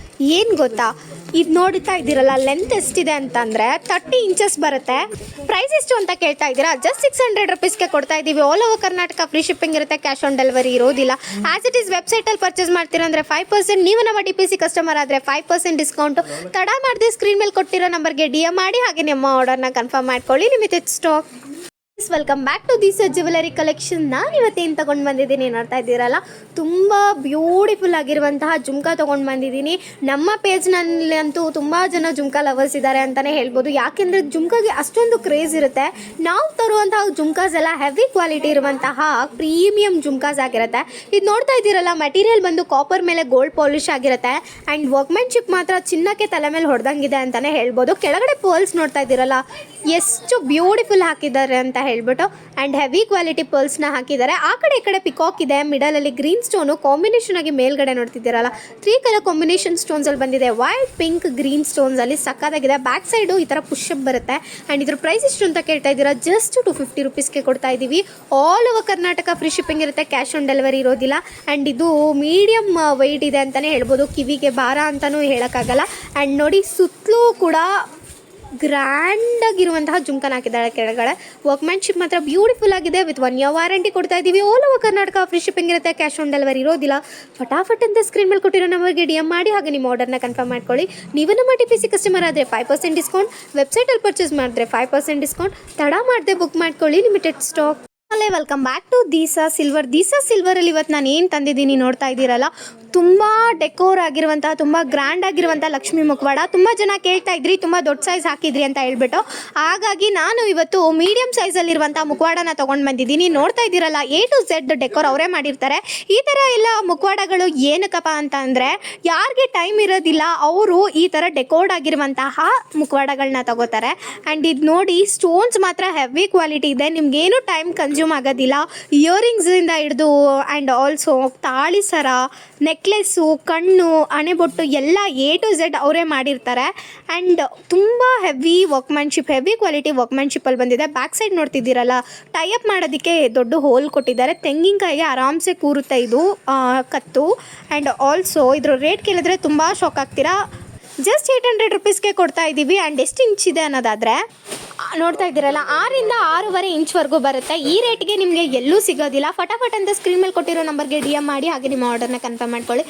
ಏನು ಗೊತ್ತಾ, ಇದು ನೋಡ್ತಾ ಇದ್ದೀರಲ್ಲ, ಲೆಂತ್ ಎಷ್ಟಿದೆ ಅಂತಂದರೆ 30 ಇಂಚಸ್ ಬರುತ್ತೆ. ಪ್ರೈಸ್ ಎಷ್ಟು ಅಂತ ಕೇಳ್ತಾ ಇದ್ದೀರಾ? ಜಸ್ಟ್ 600 ರುಪೀಸ್ಗೆ ಕೊಡ್ತಾ ಇದ್ದೀವಿ. All over Karnataka free shipping ಇರುತ್ತೆ, ಕ್ಯಾಶ್ ಆನ್ ಡೆಲಿವರಿ ಇರೋದಿಲ್ಲ. ಆ್ಯಸ್ ಇಟ್ ಈಸ್ ವೆಬ್ಸೈಟಲ್ಲಿ ಪರ್ಚೇಸ್ ಮಾಡ್ತೀರಾ ಅಂದರೆ 5%, ನೀವು ನಮ್ಮ DPC ಕಸ್ಟಮರ್ ಆದರೆ 5% ಡಿಸ್ಕೌಂಟು. ತಡ ಮಾಡಿದೆ ಸ್ಕ್ರೀನ್ ಮೇಲೆ ಕೊಟ್ಟಿರೋ ನಂಬರ್ಗೆ DM ಮಾಡಿ, ಹಾಗೆ ನಿಮ್ಮ ಆರ್ಡರ್ನ ಕನ್ಫರ್ಮ್ ಮಾಡ್ಕೊಳ್ಳಿ, limited stock. Welcome back to this jewellery collection. ನಾನು ಇವತ್ತೇನು ತೊಗೊಂಡು ಬಂದಿದ್ದೀನಿ ನೋಡ್ತಾ ಇದ್ದೀರಲ್ಲ, ತುಂಬ ಬ್ಯೂಟಿಫುಲ್ ಆಗಿರುವಂತಹ ಜುಮ್ಕಾ ತೊಗೊಂಡು ಬಂದಿದ್ದೀನಿ. ನಮ್ಮ ಪೇಜ್ನಲ್ಲಂತೂ ತುಂಬ ಜನ ಜುಮ್ಕಾ ಲವರ್ಸ್ ಇದ್ದಾರೆ ಅಂತಲೇ ಹೇಳ್ಬೋದು. ಯಾಕೆಂದರೆ ಜುಮ್ಕಾಗೆ ಅಷ್ಟೊಂದು ಕ್ರೇಜ್ ಇರುತ್ತೆ. ನಾವು ತರುವಂತಹ ಜುಮ್ಕಾಸ್ ಎಲ್ಲ ಹೆವಿ ಕ್ವಾಲಿಟಿ ಇರುವಂತಹ ಪ್ರೀಮಿಯಂ ಜುಮ್ಕಾಸ್ ಆಗಿರುತ್ತೆ. ಇದು ನೋಡ್ತಾ ಇದ್ದೀರಲ್ಲ, ಮೆಟೀರಿಯಲ್ ಬಂದು ಕಾಪರ್ ಮೇಲೆ ಗೋಲ್ಡ್ ಪಾಲಿಶ್ ಆಗಿರುತ್ತೆ. ಆ್ಯಂಡ್ ವರ್ಕ್ಮೆನ್ಶಿಪ್ ಮಾತ್ರ ಚಿನ್ನಕ್ಕೆ ತಲೆ ಮೇಲೆ ಹೊಡೆದಂಗಿದೆ ಅಂತಲೇ ಹೇಳ್ಬೋದು. ಕೆಳಗಡೆ ಪರ್ಲ್ಸ್ ನೋಡ್ತಾ ಇದ್ದೀರಲ್ಲ, ಎಷ್ಟು ಬ್ಯೂಟಿಫುಲ್ ಹಾಕಿದ್ದಾರೆ ಅಂತ ಹೇಳ್ಬಿಟ್ಟು. ಆ್ಯಂಡ್ ಹೆವಿ ಕ್ವಾಲಿಟಿ ಪರ್ಲ್ಸ್ನ ಹಾಕಿದ್ದಾರೆ. ಆ ಕಡೆ ಈ ಕಡೆ ಪಿಕಾಕ್ ಇದೆ, ಮಿಡಲಲ್ಲಿ ಗ್ರೀನ್ ಸ್ಟೋನು ಕಾಂಬಿನೇಷನ್ ಆಗಿ ಮೇಲ್ಗಡೆ ನೋಡ್ತಿದ್ದೀರಲ್ಲ 3 ಕಲರ್ ಕಾಂಬಿನೇಷನ್ ಸ್ಟೋನ್ಸಲ್ಲಿ ಬಂದಿದೆ. ವೈಟ್, ಪಿಂಕ್, ಗ್ರೀನ್ ಸ್ಟೋನ್ಸಲ್ಲಿ ಸಕ್ಕತ್ತಾಗಿದೆ. ಬ್ಯಾಕ್ ಸೈಡು ಈ ಥರ ಪುಷಪ್ ಬರುತ್ತೆ. ಆ್ಯಂಡ್ ಇದ್ರ ಪ್ರೈಸ್ ಎಷ್ಟು ಅಂತ ಕೇಳ್ತಾ ಇದ್ದೀರಾ, ಜಸ್ಟ್ 250 ರುಪೀಸ್ಗೆ ಕೊಡ್ತಾ ಇದ್ದೀವಿ. All over Karnataka free shipping ಇರುತ್ತೆ, ಕ್ಯಾಶ್ ಆನ್ ಡೆಲಿವರಿ ಇರೋದಿಲ್ಲ. ಆ್ಯಂಡ್ ಇದು ಮೀಡಿಯಮ್ ವೆಯ್ಟ್ ಇದೆ ಅಂತಲೇ ಹೇಳ್ಬೋದು, ಕಿವಿಗೆ ಭಾರ ಅಂತಲೂ ಹೇಳೋಕ್ಕಾಗಲ್ಲ. ಆ್ಯಂಡ್ ನೋಡಿ, ಸುತ್ತಲೂ ಕೂಡ ಗ್ರ್ಯಾಂಡ್ ಆಗಿರುವಂತಹ ಜುಮ್ಕನ್ ಹಾಕಿದ್ದಾಳೆ. ಕೆಳಗಡೆ ವರ್ಕ್ಮ್ಯಾನ್ಶಿಪ್ ಮಾತ್ರ ಬ್ಯೂಟಿಫುಲ್ ಆಗಿದೆ. ವಿತ್ 1 year ವಾರಂಟಿ ಕೊಡ್ತಾ ಇದ್ದೀವಿ. All over Karnataka free shipping ಇರುತ್ತೆ, ಕ್ಯಾಶ್ ಆನ್ ಡೆಲಿವರಿ ಇರೋದಿಲ್ಲ. ಫಟಾಫಟ್ ಅಂತ ಸ್ಕ್ರೀನ್ ಮೇಲೆ ಕೊಟ್ಟಿರೋ ನಂಬರ್ಗೆ DM ಮಾಡಿ, ಹಾಗೆ ನಿಮ್ಮ ಆರ್ಡರ್ನ ಕನ್ಫರ್ಮ್ ಮಾಡ್ಕೊಳ್ಳಿ. ನೀವು ನಮ್ಮ TPC ಕಸ್ಟಮರ್ ಆದರೆ 5% ಡಿಸ್ಕೌಂಟ್, ವೆಬ್ಸೈಟಲ್ಲಿ ಪರ್ಚೇಸ್ ಮಾಡಿದ್ರೆ 5% ಡಿಸ್ಕೌಂಟ್. ತಡ ಮಾಡದೆ ಬುಕ್ ಮಾಡ್ಕೊಳ್ಳಿ, limited stock. Welcome back to Deesa silver. Deesa ಸಿಲ್ವರಲ್ಲಿ ಇವತ್ತು ನಾನು ಏನು ತಂದಿದ್ದೀನಿ ನೋಡ್ತಾ ಇದ್ದೀರಲ್ಲ, ತುಂಬ ಡೆಕೋರ್ ಆಗಿರುವಂತಹ, ತುಂಬ ಗ್ರ್ಯಾಂಡ್ ಆಗಿರುವಂಥ ಲಕ್ಷ್ಮೀ ಮುಖವಾಡ. ತುಂಬ ಜನ ಕೇಳ್ತಾ ಇದ್ರಿ, ತುಂಬ ದೊಡ್ಡ ಸೈಜ್ ಹಾಕಿದ್ರಿ ಅಂತ ಹೇಳ್ಬಿಟ್ಟು. ಹಾಗಾಗಿ ನಾನು ಇವತ್ತು ಮೀಡಿಯಮ್ ಸೈಜಲ್ಲಿರುವಂಥ ಮುಖವಾಡನ ತೊಗೊಂಡು ಬಂದಿದ್ದೀನಿ. ನೋಡ್ತಾ ಇದ್ದೀರಲ್ಲ, A to Z ಡೆಕೋರ್ ಅವರೇ ಮಾಡಿರ್ತಾರೆ. ಈ ಥರ ಎಲ್ಲ ಮುಖವಾಡಗಳು ಏನಕ್ಕಪ್ಪ ಅಂತ ಅಂದರೆ, ಯಾರಿಗೆ ಟೈಮ್ ಇರೋದಿಲ್ಲ ಅವರು ಈ ಥರ ಡೆಕೋರ್ಡ್ ಆಗಿರುವಂತಹ ಮುಖವಾಡಗಳನ್ನ ತಗೋತಾರೆ. ಆ್ಯಂಡ್ ಇದು ನೋಡಿ, ಸ್ಟೋನ್ಸ್ ಮಾತ್ರ ಹೆವಿ ಕ್ವಾಲಿಟಿ ಇದೆ, ನಿಮಗೇನು ಟೈಮ್ ಕನ್ಸ್ಯೂಮ್ ಆಗೋದಿಲ್ಲ. ಇಯರಿಂಗ್ಸಿಂದ ಹಿಡಿದು ಆ್ಯಂಡ್ ಆಲ್ಸೋ ತಾಳಿ ಸರ, ನೆಕ್ಲೆಸ್ಸು, ಕಣ್ಣು, ಹಣೆಬೊಟ್ಟು ಎಲ್ಲ A to Z ಅವರೇ ಮಾಡಿರ್ತಾರೆ. ಆ್ಯಂಡ್ ತುಂಬ ಹೆವಿ ವರ್ಕ್ಮ್ಯಾನ್ಶಿಪ್, ಹೆವಿ ಕ್ವಾಲಿಟಿ ವರ್ಕ್ಮ್ಯಾನ್ಶಿಪ್ಪಲ್ಲಿ ಬಂದಿದೆ. ಬ್ಯಾಕ್ ಸೈಡ್ ನೋಡ್ತಿದ್ದೀರಲ್ಲ, ಟೈಅಪ್ ಮಾಡೋದಕ್ಕೆ ದೊಡ್ಡ ಹೋಲ್ ಕೊಟ್ಟಿದ್ದಾರೆ. ತೆಂಗಿನಕಾಯಿಗೆ ಆರಾಮ್ಸೆ ಕೂರುತ್ತೆ ಇದು ಕತ್ತು. ಆ್ಯಂಡ್ ಆಲ್ಸೋ ಇದ್ರ ರೇಟ್ ಕೇಳಿದ್ರೆ ತುಂಬ ಶಾಕ್ ಆಗ್ತೀರಾ. ಜಸ್ಟ್ 800 ರುಪೀಸ್ಗೆ ಕೊಡ್ತಾ ಇದ್ದೀವಿ. ಆ್ಯಂಡ್ ಎಷ್ಟು ಇಂಚ್ ಇದೆ ಅನ್ನೋದಾದರೆ ನೋಡ್ತಾ ಇದ್ದೀರಲ್ಲ, 6 ಇಂದ 6.5 ಇಂಚ್ವರೆಗೂ ಬರುತ್ತೆ. ಈ ರೇಟ್ಗೆ ನಿಮಗೆ ಎಲ್ಲೂ ಸಿಗೋದಿಲ್ಲ. ಫಟಾಫಟ್ ಅಂತ ಸ್ಕ್ರೀನ್ ಮೇಲೆ ಕೊಟ್ಟಿರೋ ನಂಬರ್ಗೆ DM ಮಾಡಿ, ಹಾಗೆ ನಿಮ್ಮ ಆರ್ಡರ್ನ ಕನ್ಫರ್ಮ್ ಮಾಡ್ಕೊಳ್ಳಿ.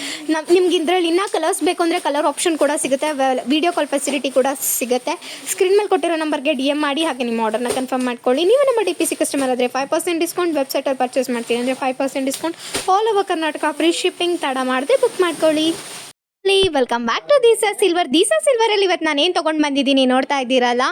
ನಿಮ್ಗೆ ಇದರಲ್ಲಿ ಇನ್ನೂ ಕಲರ್ಸ್ ಬೇಕು ಅಂದರೆ ಕಲರ್ ಆಪ್ಷನ್ ಕೂಡ ಸಿಗುತ್ತೆ, ವಿಡಿಯೋ ಕಾಲ್ ಫೆಸಿಲಿಟಿ ಕೂಡ ಸಿಗುತ್ತೆ. ಸ್ಕ್ರೀನ್ ಮೇಲೆ ಕೊಟ್ಟಿರೋ ನಂಬರ್ಗೆ DM ಮಾಡಿ, ಹಾಗೆ ನಿಮ್ಮ ಆರ್ಡರ್ನ ಕನ್ಫರ್ಮ್ ಮಾಡ್ಕೊಳ್ಳಿ. ನೀವು ನಮ್ಮ TPC ಕಸ್ಟಮರ್ ಆದರೆ 5% ಡಿಸ್ಕೌಂಟ್, ವೆಬ್ಸೈಟಲ್ಲಿ ಪರ್ಚೇಸ್ ಮಾಡ್ತೀವಿ ಅಂದರೆ 5% discount. All over Karnataka free shipping. ತಡ ಮಾಡದೆ ಬುಕ್ ಮಾಡ್ಕೊಳ್ಳಿ. Welcome back to Deesa silver. Deesa ಸಿಲ್ವರಲ್ಲಿ ಇವತ್ತು ನಾನು ಏನು ತೊಗೊಂಡು ಬಂದಿದ್ದೀನಿ ನೋಡ್ತಾ ಇದ್ದೀರಲ್ಲ,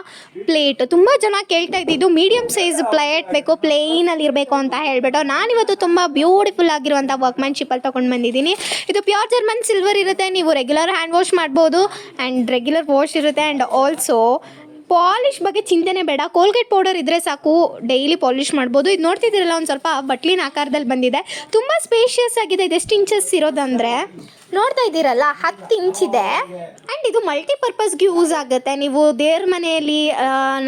ಪ್ಲೇಟ್. ತುಂಬ ಜನ ಕೇಳ್ತಾ ಇದ್ದಿದ್ದು ಮೀಡಿಯಮ್ ಸೈಜ್ ಪ್ಲೇಟ್ ಬೇಕು, ಪ್ಲೇನಲ್ಲಿ ಇರಬೇಕು ಅಂತ ಹೇಳ್ಬಿಟ್ಟು. ನಾನಿವತ್ತು ತುಂಬ ಬ್ಯೂಟಿಫುಲ್ ಆಗಿರುವಂಥ ವರ್ಕ್ಮ್ಯಾನ್ಶಿಪ್ಪಲ್ಲಿ ತೊಗೊಂಡು ಬಂದಿದ್ದೀನಿ. ಇದು ಪ್ಯೂರ್ ಜರ್ಮನ್ ಸಿಲ್ವರ್ ಇರುತ್ತೆ. ನೀವು ರೆಗ್ಯುಲರ್ ಹ್ಯಾಂಡ್ ವಾಶ್ ಮಾಡ್ಬೋದು, ಆ್ಯಂಡ್ ರೆಗ್ಯುಲರ್ ವಾಶ್ ಇರುತ್ತೆ. ಆ್ಯಂಡ್ ಆಲ್ಸೋ ಪಾಲಿಶ್ ಬಗ್ಗೆ ಚಿಂತೆನೆ ಬೇಡ, ಕೋಲ್ಗೇಟ್ ಪೌಡರ್ ಇದ್ದರೆ ಸಾಕು, ಡೈಲಿ ಪಾಲಿಶ್ ಮಾಡ್ಬೋದು. ಇದು ನೋಡ್ತಿದ್ದೀರಲ್ಲ, ಒಂದು ಸ್ವಲ್ಪ ಬಟ್ಲಿನ ಆಕಾರದಲ್ಲಿ ಬಂದಿದೆ, ತುಂಬ ಸ್ಪೇಷಿಯಸ್ ಆಗಿದೆ. ಇದು ಎಷ್ಟು ಇಂಚಸ್ ಇರೋದಂದರೆ ನೋಡ್ತಾ ಇದ್ದೀರಲ್ಲ, 10 ಇಂಚ್ ಇದೆ. ಆ್ಯಂಡ್ ಇದು ಮಲ್ಟಿಪರ್ಪಸ್ಗೆ ಯೂಸ್ ಆಗುತ್ತೆ. ನೀವು ದೇವ್ರ ಮನೆಯಲ್ಲಿ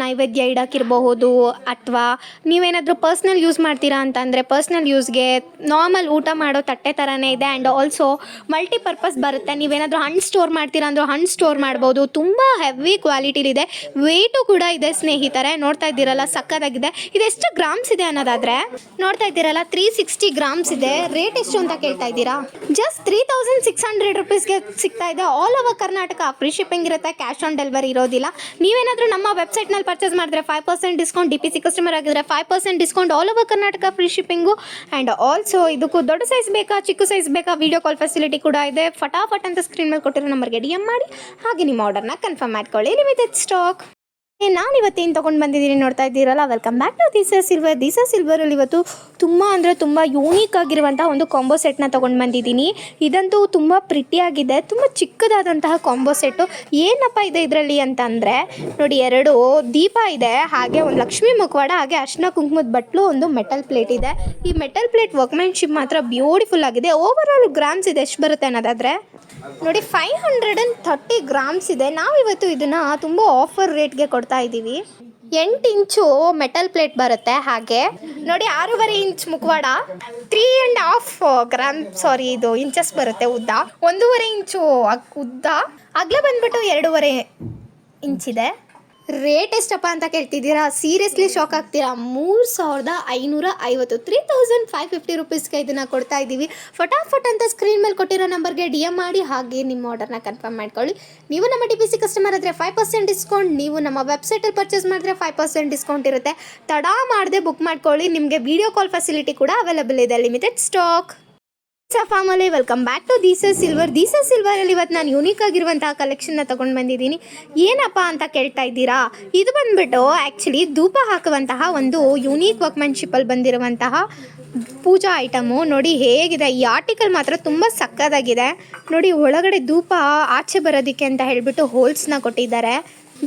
ನೈವೇದ್ಯ ಇಡೋಕ್ಕಿರಬಹುದು, ಅಥವಾ ನೀವೇನಾದರೂ ಪರ್ಸ್ನಲ್ ಯೂಸ್ ಮಾಡ್ತೀರಾ ಅಂತಂದರೆ ಪರ್ಸ್ನಲ್ ಯೂಸ್ಗೆ, ನಾರ್ಮಲ್ ಊಟ ಮಾಡೋ ತಟ್ಟೆ ಥರನೇ ಇದೆ. ಆ್ಯಂಡ್ ಆಲ್ಸೋ ಮಲ್ಟಿಪರ್ಪಸ್ ಬರುತ್ತೆ. ನೀವೇನಾದರೂ ಹಣ್ಣು ಸ್ಟೋರ್ ಮಾಡ್ತೀರಾ ಅಂದರೆ ಹಣ್ಣು ಸ್ಟೋರ್ ಮಾಡ್ಬೋದು. ತುಂಬ ಹೆವಿ ಕ್ವಾಲಿಟಿಲಿದೆ, ವೇಟು ಕೂಡ ಇದೆ ಸ್ನೇಹಿತರೆ. ನೋಡ್ತಾ ಇದ್ದೀರಲ್ಲ, ಸಕ್ಕತ್ತಾಗಿದೆ. ಇದು ಎಷ್ಟು ಗ್ರಾಮ್ಸ್ ಇದೆ ಅನ್ನೋದಾದರೆ ನೋಡ್ತಾ ಇದ್ದೀರಲ್ಲ, 360 ಗ್ರಾಮ್ಸ್ ಇದೆ. ರೇಟ್ ಎಷ್ಟು ಅಂತ ಕೇಳ್ತಾ ಇದ್ದೀರಾ, ಜಸ್ಟ್ 3600 ರುಪೀಸ್ಗೆ ಸಿಗ್ತಾ ಇದೆ. All over Karnataka free shipping ಇರುತ್ತೆ, ಕ್ಯಾಶ್ ಆನ್ ಡೆಲಿವರಿ ಇರೋದಿಲ್ಲ. ನೀವೇನಾದರೂ ನಮ್ಮ ವೆಬ್ಸೈಟ್ನಲ್ಲಿ ಪರ್ಚೇಸ್ ಮಾಡಿದ್ರೆ 5% ಡಿಸ್ಕೌಂಟ್, TPC ಕಸ್ಟಮರ್ ಆಗಿದ್ರೆ 5% discount, all over Karnataka free shipping. And also ಇದಕ್ಕೂ ದೊಡ್ಡ ಸೈಜ್ ಬೇಕಾ, ಚಿಕ್ಕ ಸೈಜ್ ಬೇಕಾ, ವಿಡಿಯೋ ಕಾಲ್ ಫೆಸಿಲಿಟಿ ಕೂಡ ಇದೆ. ಫಟಾಫಟ್ ಅಂತ ಸ್ಕ್ರೀನ್ ಮೇಲೆ ಕೊಟ್ಟಿರೋ ನಂಬರ್ಗೆ DM ಮಾಡಿ, ಹಾಗೆ ನಿಮ್ಮ ಆರ್ಡರ್ನ ಕನ್ಫರ್ಮ್ ಮಾಡ್ಕೊಳ್ಳಿ. Limited stock. ನಾನು ಇವತ್ತೇನು ತೊಗೊಂಡು ಬಂದಿದ್ದೀನಿ ನೋಡ್ತಾ ಇದ್ದೀರಲ್ಲ, welcome back to Deesa silver. Deesa ಸಿಲ್ವರಲ್ಲಿ ಇವತ್ತು ತುಂಬ ಅಂದರೆ ತುಂಬ ಯೂನಿಕ್ ಆಗಿರುವಂಥ ಒಂದು ಕಾಂಬೋ ಸೆಟ್ನ ತೊಗೊಂಡು ಬಂದಿದ್ದೀನಿ. ಇದಂತೂ ತುಂಬ ಪ್ರಿಟಿಯಾಗಿದೆ, ತುಂಬ ಚಿಕ್ಕದಾದಂತಹ ಕಾಂಬೋ ಸೆಟ್ಟು. ಏನಪ್ಪ ಇದೆ ಇದರಲ್ಲಿ ಅಂತಂದರೆ ನೋಡಿ, 2 ದೀಪ ಇದೆ, ಹಾಗೆ ಒಂದು ಲಕ್ಷ್ಮೀ ಮುಖವಾಡ, ಹಾಗೆ ಅರ್ಶಿನ ಕುಂಕುಮದ ಬಟ್ಲು, ಒಂದು ಮೆಟಲ್ ಪ್ಲೇಟ್ ಇದೆ. ಈ ಮೆಟಲ್ ಪ್ಲೇಟ್ ವರ್ಕ್ಮ್ಯಾನ್ಶಿಪ್ ಮಾತ್ರ ಬ್ಯೂಟಿಫುಲ್ ಆಗಿದೆ. ಓವರಾಲ್ ಗ್ರಾಮ್ಸ್ ಇದೆ ಎಷ್ಟು ಬರುತ್ತೆ ಅನ್ನೋದಾದರೆ ನೋಡಿ, 530 ಗ್ರಾಮ್ಸ್ ಇದೆ. ನಾವಿವತ್ತು ಇದನ್ನು ತುಂಬ ಆಫರ್ ರೇಟ್ಗೆ ಕೊಡ್ತಾ ಇದ್ದೀವಿ. 8 ಇಂಚು ಮೆಟಲ್ ಪ್ಲೇಟ್ ಬರುತ್ತೆ. ಹಾಗೆ ನೋಡಿ, 6.5 ಇಂಚ್ ಮುಖವಾಡ, 3.5 ಗ್ರಾಮ್ ಇದು ಇಂಚಸ್ ಬರುತ್ತೆ ಉದ್ದ. 1.5 ಇಂಚು ಉದ್ದ, ಅಗಲ ಬಂದ್ಬಿಟ್ಟು 2.5 ಇಂಚಿದೆ. ರೇಟ್ ಎಷ್ಟಪ್ಪ ಅಂತ ಕೇಳ್ತಿದ್ದೀರಾ? ಸೀರಿಯಸ್ಲಿ ಶಾಕ್ ಆಗ್ತೀರಾ. 3550 3550 ರುಪೀಸ್ಗೆ ಇದನ್ನು ಕೊಡ್ತಾ ಇದ್ದೀವಿ. ಫಟಾಫಟ್ ಅಂತ ಸ್ಕ್ರೀನ್ ಮೇಲೆ ಕೊಟ್ಟಿರೋ ನಂಬರ್ಗೆ DM ಮಾಡಿ, ಹಾಗೆ ನಿಮ್ಮ ಆರ್ಡರ್ನ ಕನ್ಫರ್ಮ್ ಮಾಡ್ಕೊಳ್ಳಿ. ನೀವು ನಮ್ಮ TPC ಕಸ್ಟಮರ್ ಆದರೆ 5% ಡಿಸ್ಕೌಂಟ್, ನೀವು ನಮ್ಮ ವೆಬ್ಸೈಟಲ್ಲಿ ಪರ್ಚೇಸ್ ಮಾಡಿದ್ರೆ 5% ಡಿಸ್ಕೌಂಟ್ ಇರುತ್ತೆ. ತಡ ಮಾಡದೆ ಬುಕ್ ಮಾಡ್ಕೊಳ್ಳಿ. ನಿಮಗೆ ವಿಡಿಯೋ ಕಾಲ್ ಫೆಸಿಲಿಟಿ ಕೂಡ ಅವೈಲೇಬಲ್ ಇದೆ. Limited stock. Family, welcome back to Deesa's ಸಿಲ್ವರಲ್ಲಿ ಇವತ್ತು ನಾನು ಯೂನಿಕ್ ಆಗಿರುವಂತಹ ಕಲೆಕ್ಷನ್ನ ತೊಗೊಂಡು ಬಂದಿದ್ದೀನಿ. ಏನಪ್ಪ ಅಂತ ಕೇಳ್ತಾ ಇದ್ದೀರಾ? ಇದು ಬಂದುಬಿಟ್ಟು ಆ್ಯಕ್ಚುಲಿ ಧೂಪ ಹಾಕುವಂತಹ ಒಂದು ಯೂನಿಕ್ ವರ್ಕ್ಮ್ಯಾನ್ಶಿಪ್ಪಲ್ಲಿ ಬಂದಿರುವಂತಹ ಪೂಜಾ ಐಟಮು. ನೋಡಿ ಹೇಗಿದೆ, ಈ ಆರ್ಟಿಕಲ್ ಮಾತ್ರ ತುಂಬ ಸಕ್ಕತ್ತಾಗಿದೆ. ನೋಡಿ ಒಳಗಡೆ ಧೂಪ ಆಚೆ ಬರೋದಕ್ಕೆ ಅಂತ ಹೇಳಿಬಿಟ್ಟು ಹೋಲ್ಸ್ನ ಕೊಟ್ಟಿದ್ದಾರೆ.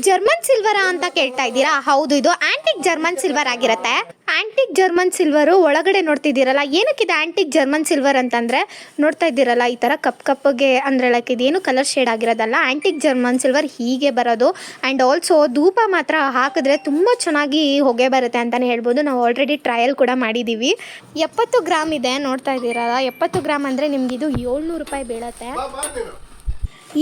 ಜರ್ಮನ್ ಸಿಲ್ವರ ಅಂತ ಕೇಳ್ತಾ ಇದ್ದೀರಾ? ಹೌದು, ಇದು ಆಂಟಿಕ್ ಜರ್ಮನ್ ಸಿಲ್ವರ್ ಆಗಿರುತ್ತೆ. ಆಂಟಿಕ್ ಜರ್ಮನ್ ಸಿಲ್ವರು ಒಳಗಡೆ ನೋಡ್ತಿದ್ದೀರಲ್ಲ, ಏನಕ್ಕಿದೆ ಆಂಟಿಕ್ ಜರ್ಮನ್ ಸಿಲ್ವರ್ ಅಂತಂದರೆ, ನೋಡ್ತಾ ಇದ್ದೀರಲ್ಲ ಈ ಥರ ಕಪ್ಪಗೆ ಅಂದರೆ ಲೈಕ್ ಇದೇನು ಕಲರ್ ಶೇಡ್ ಆಗಿರೋದಲ್ಲ, ಆಂಟಿಕ್ ಜರ್ಮನ್ ಸಿಲ್ವರ್ ಹೀಗೆ ಬರೋದು. ಆ್ಯಂಡ್ ಆಲ್ಸೋ ಧೂಪ ಮಾತ್ರ ಹಾಕಿದ್ರೆ ತುಂಬ ಚೆನ್ನಾಗಿ ಹೊಗೆ ಬರುತ್ತೆ ಅಂತಲೇ ಹೇಳ್ಬೋದು. ನಾವು ಆಲ್ರೆಡಿ ಟ್ರಯಲ್ ಕೂಡ ಮಾಡಿದ್ದೀವಿ. 70 ಗ್ರಾಮ್ ಇದೆ, ನೋಡ್ತಾ ಇದ್ದೀರಲ್ಲ. 70 ಗ್ರಾಮ್ ಅಂದರೆ ನಿಮಗಿದು 700 ರೂಪಾಯಿ ಬೀಳುತ್ತೆ.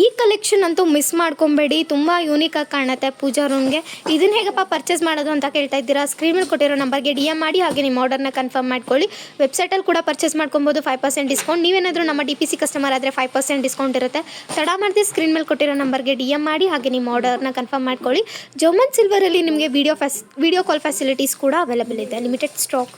ಈ ಕಲೆಕ್ಷನ್ ಅಂತೂ ಮಿಸ್ ಮಾಡ್ಕೊಬೇಡಿ, ತುಂಬ ಯೂನಿಕಾಗಿ ಕಾಣುತ್ತೆ ಪೂಜಾ ರೂಮ್ಗೆ. ಇದನ್ನು ಹೇಗಪ್ಪ ಪರ್ಚೇಸ್ ಮಾಡೋದು ಅಂತ ಕೇಳ್ತಾ ಇದ್ದೀರಾ? ಸ್ಕ್ರೀನ್ ಮೇಲೆ ಕೊಟ್ಟಿರೋ ನಂಬರ್ಗೆ DM ಮಾಡಿ, ಹಾಗೆ ನಿಮ್ಮ ಆರ್ಡರ್ನ ಕನ್ಫರ್ಮ್ ಮಾಡ್ಕೊಳ್ಳಿ. ವೆಬ್ಸೈಟಲ್ಲಿ ಕೂಡ ಪರ್ಚೇಸ್ ಮಾಡ್ಕೊಬೋದು, 5% ಡಿಸ್ಕೌಂಟ್. ನೀವೇನಾದರೂ ನಮ್ಮ TPC ಕಸ್ಟಮರ್ ಆದರೆ 5% ಡಿಸ್ಕೌಂಟ್ ಇರುತ್ತೆ. ತಡ ಮಾಡಿದೆ ಸ್ಕ್ರೀನ್ ಮೇಲೆ ಕೊಟ್ಟಿರೋ ನಂಬರ್ಗೆ DM ಮಾಡಿ, ಹಾಗೆ ನಿಮ್ಮ ಆರ್ಡರ್ನ ಕನ್ಫರ್ಮ್ ಮಾಡ್ಕೊಳ್ಳಿ. ಜರ್ಮನ್ ಸಿಲ್ವರಲ್ಲಿ ನಿಮಗೆ ವಿಡಿಯೋ ಕಾಲ್ ಫೆಸಿಲಿಟೀಸ್ ಕೂಡ ಅವೈಲೇಬಲ್ ಇದೆ. Limited stock.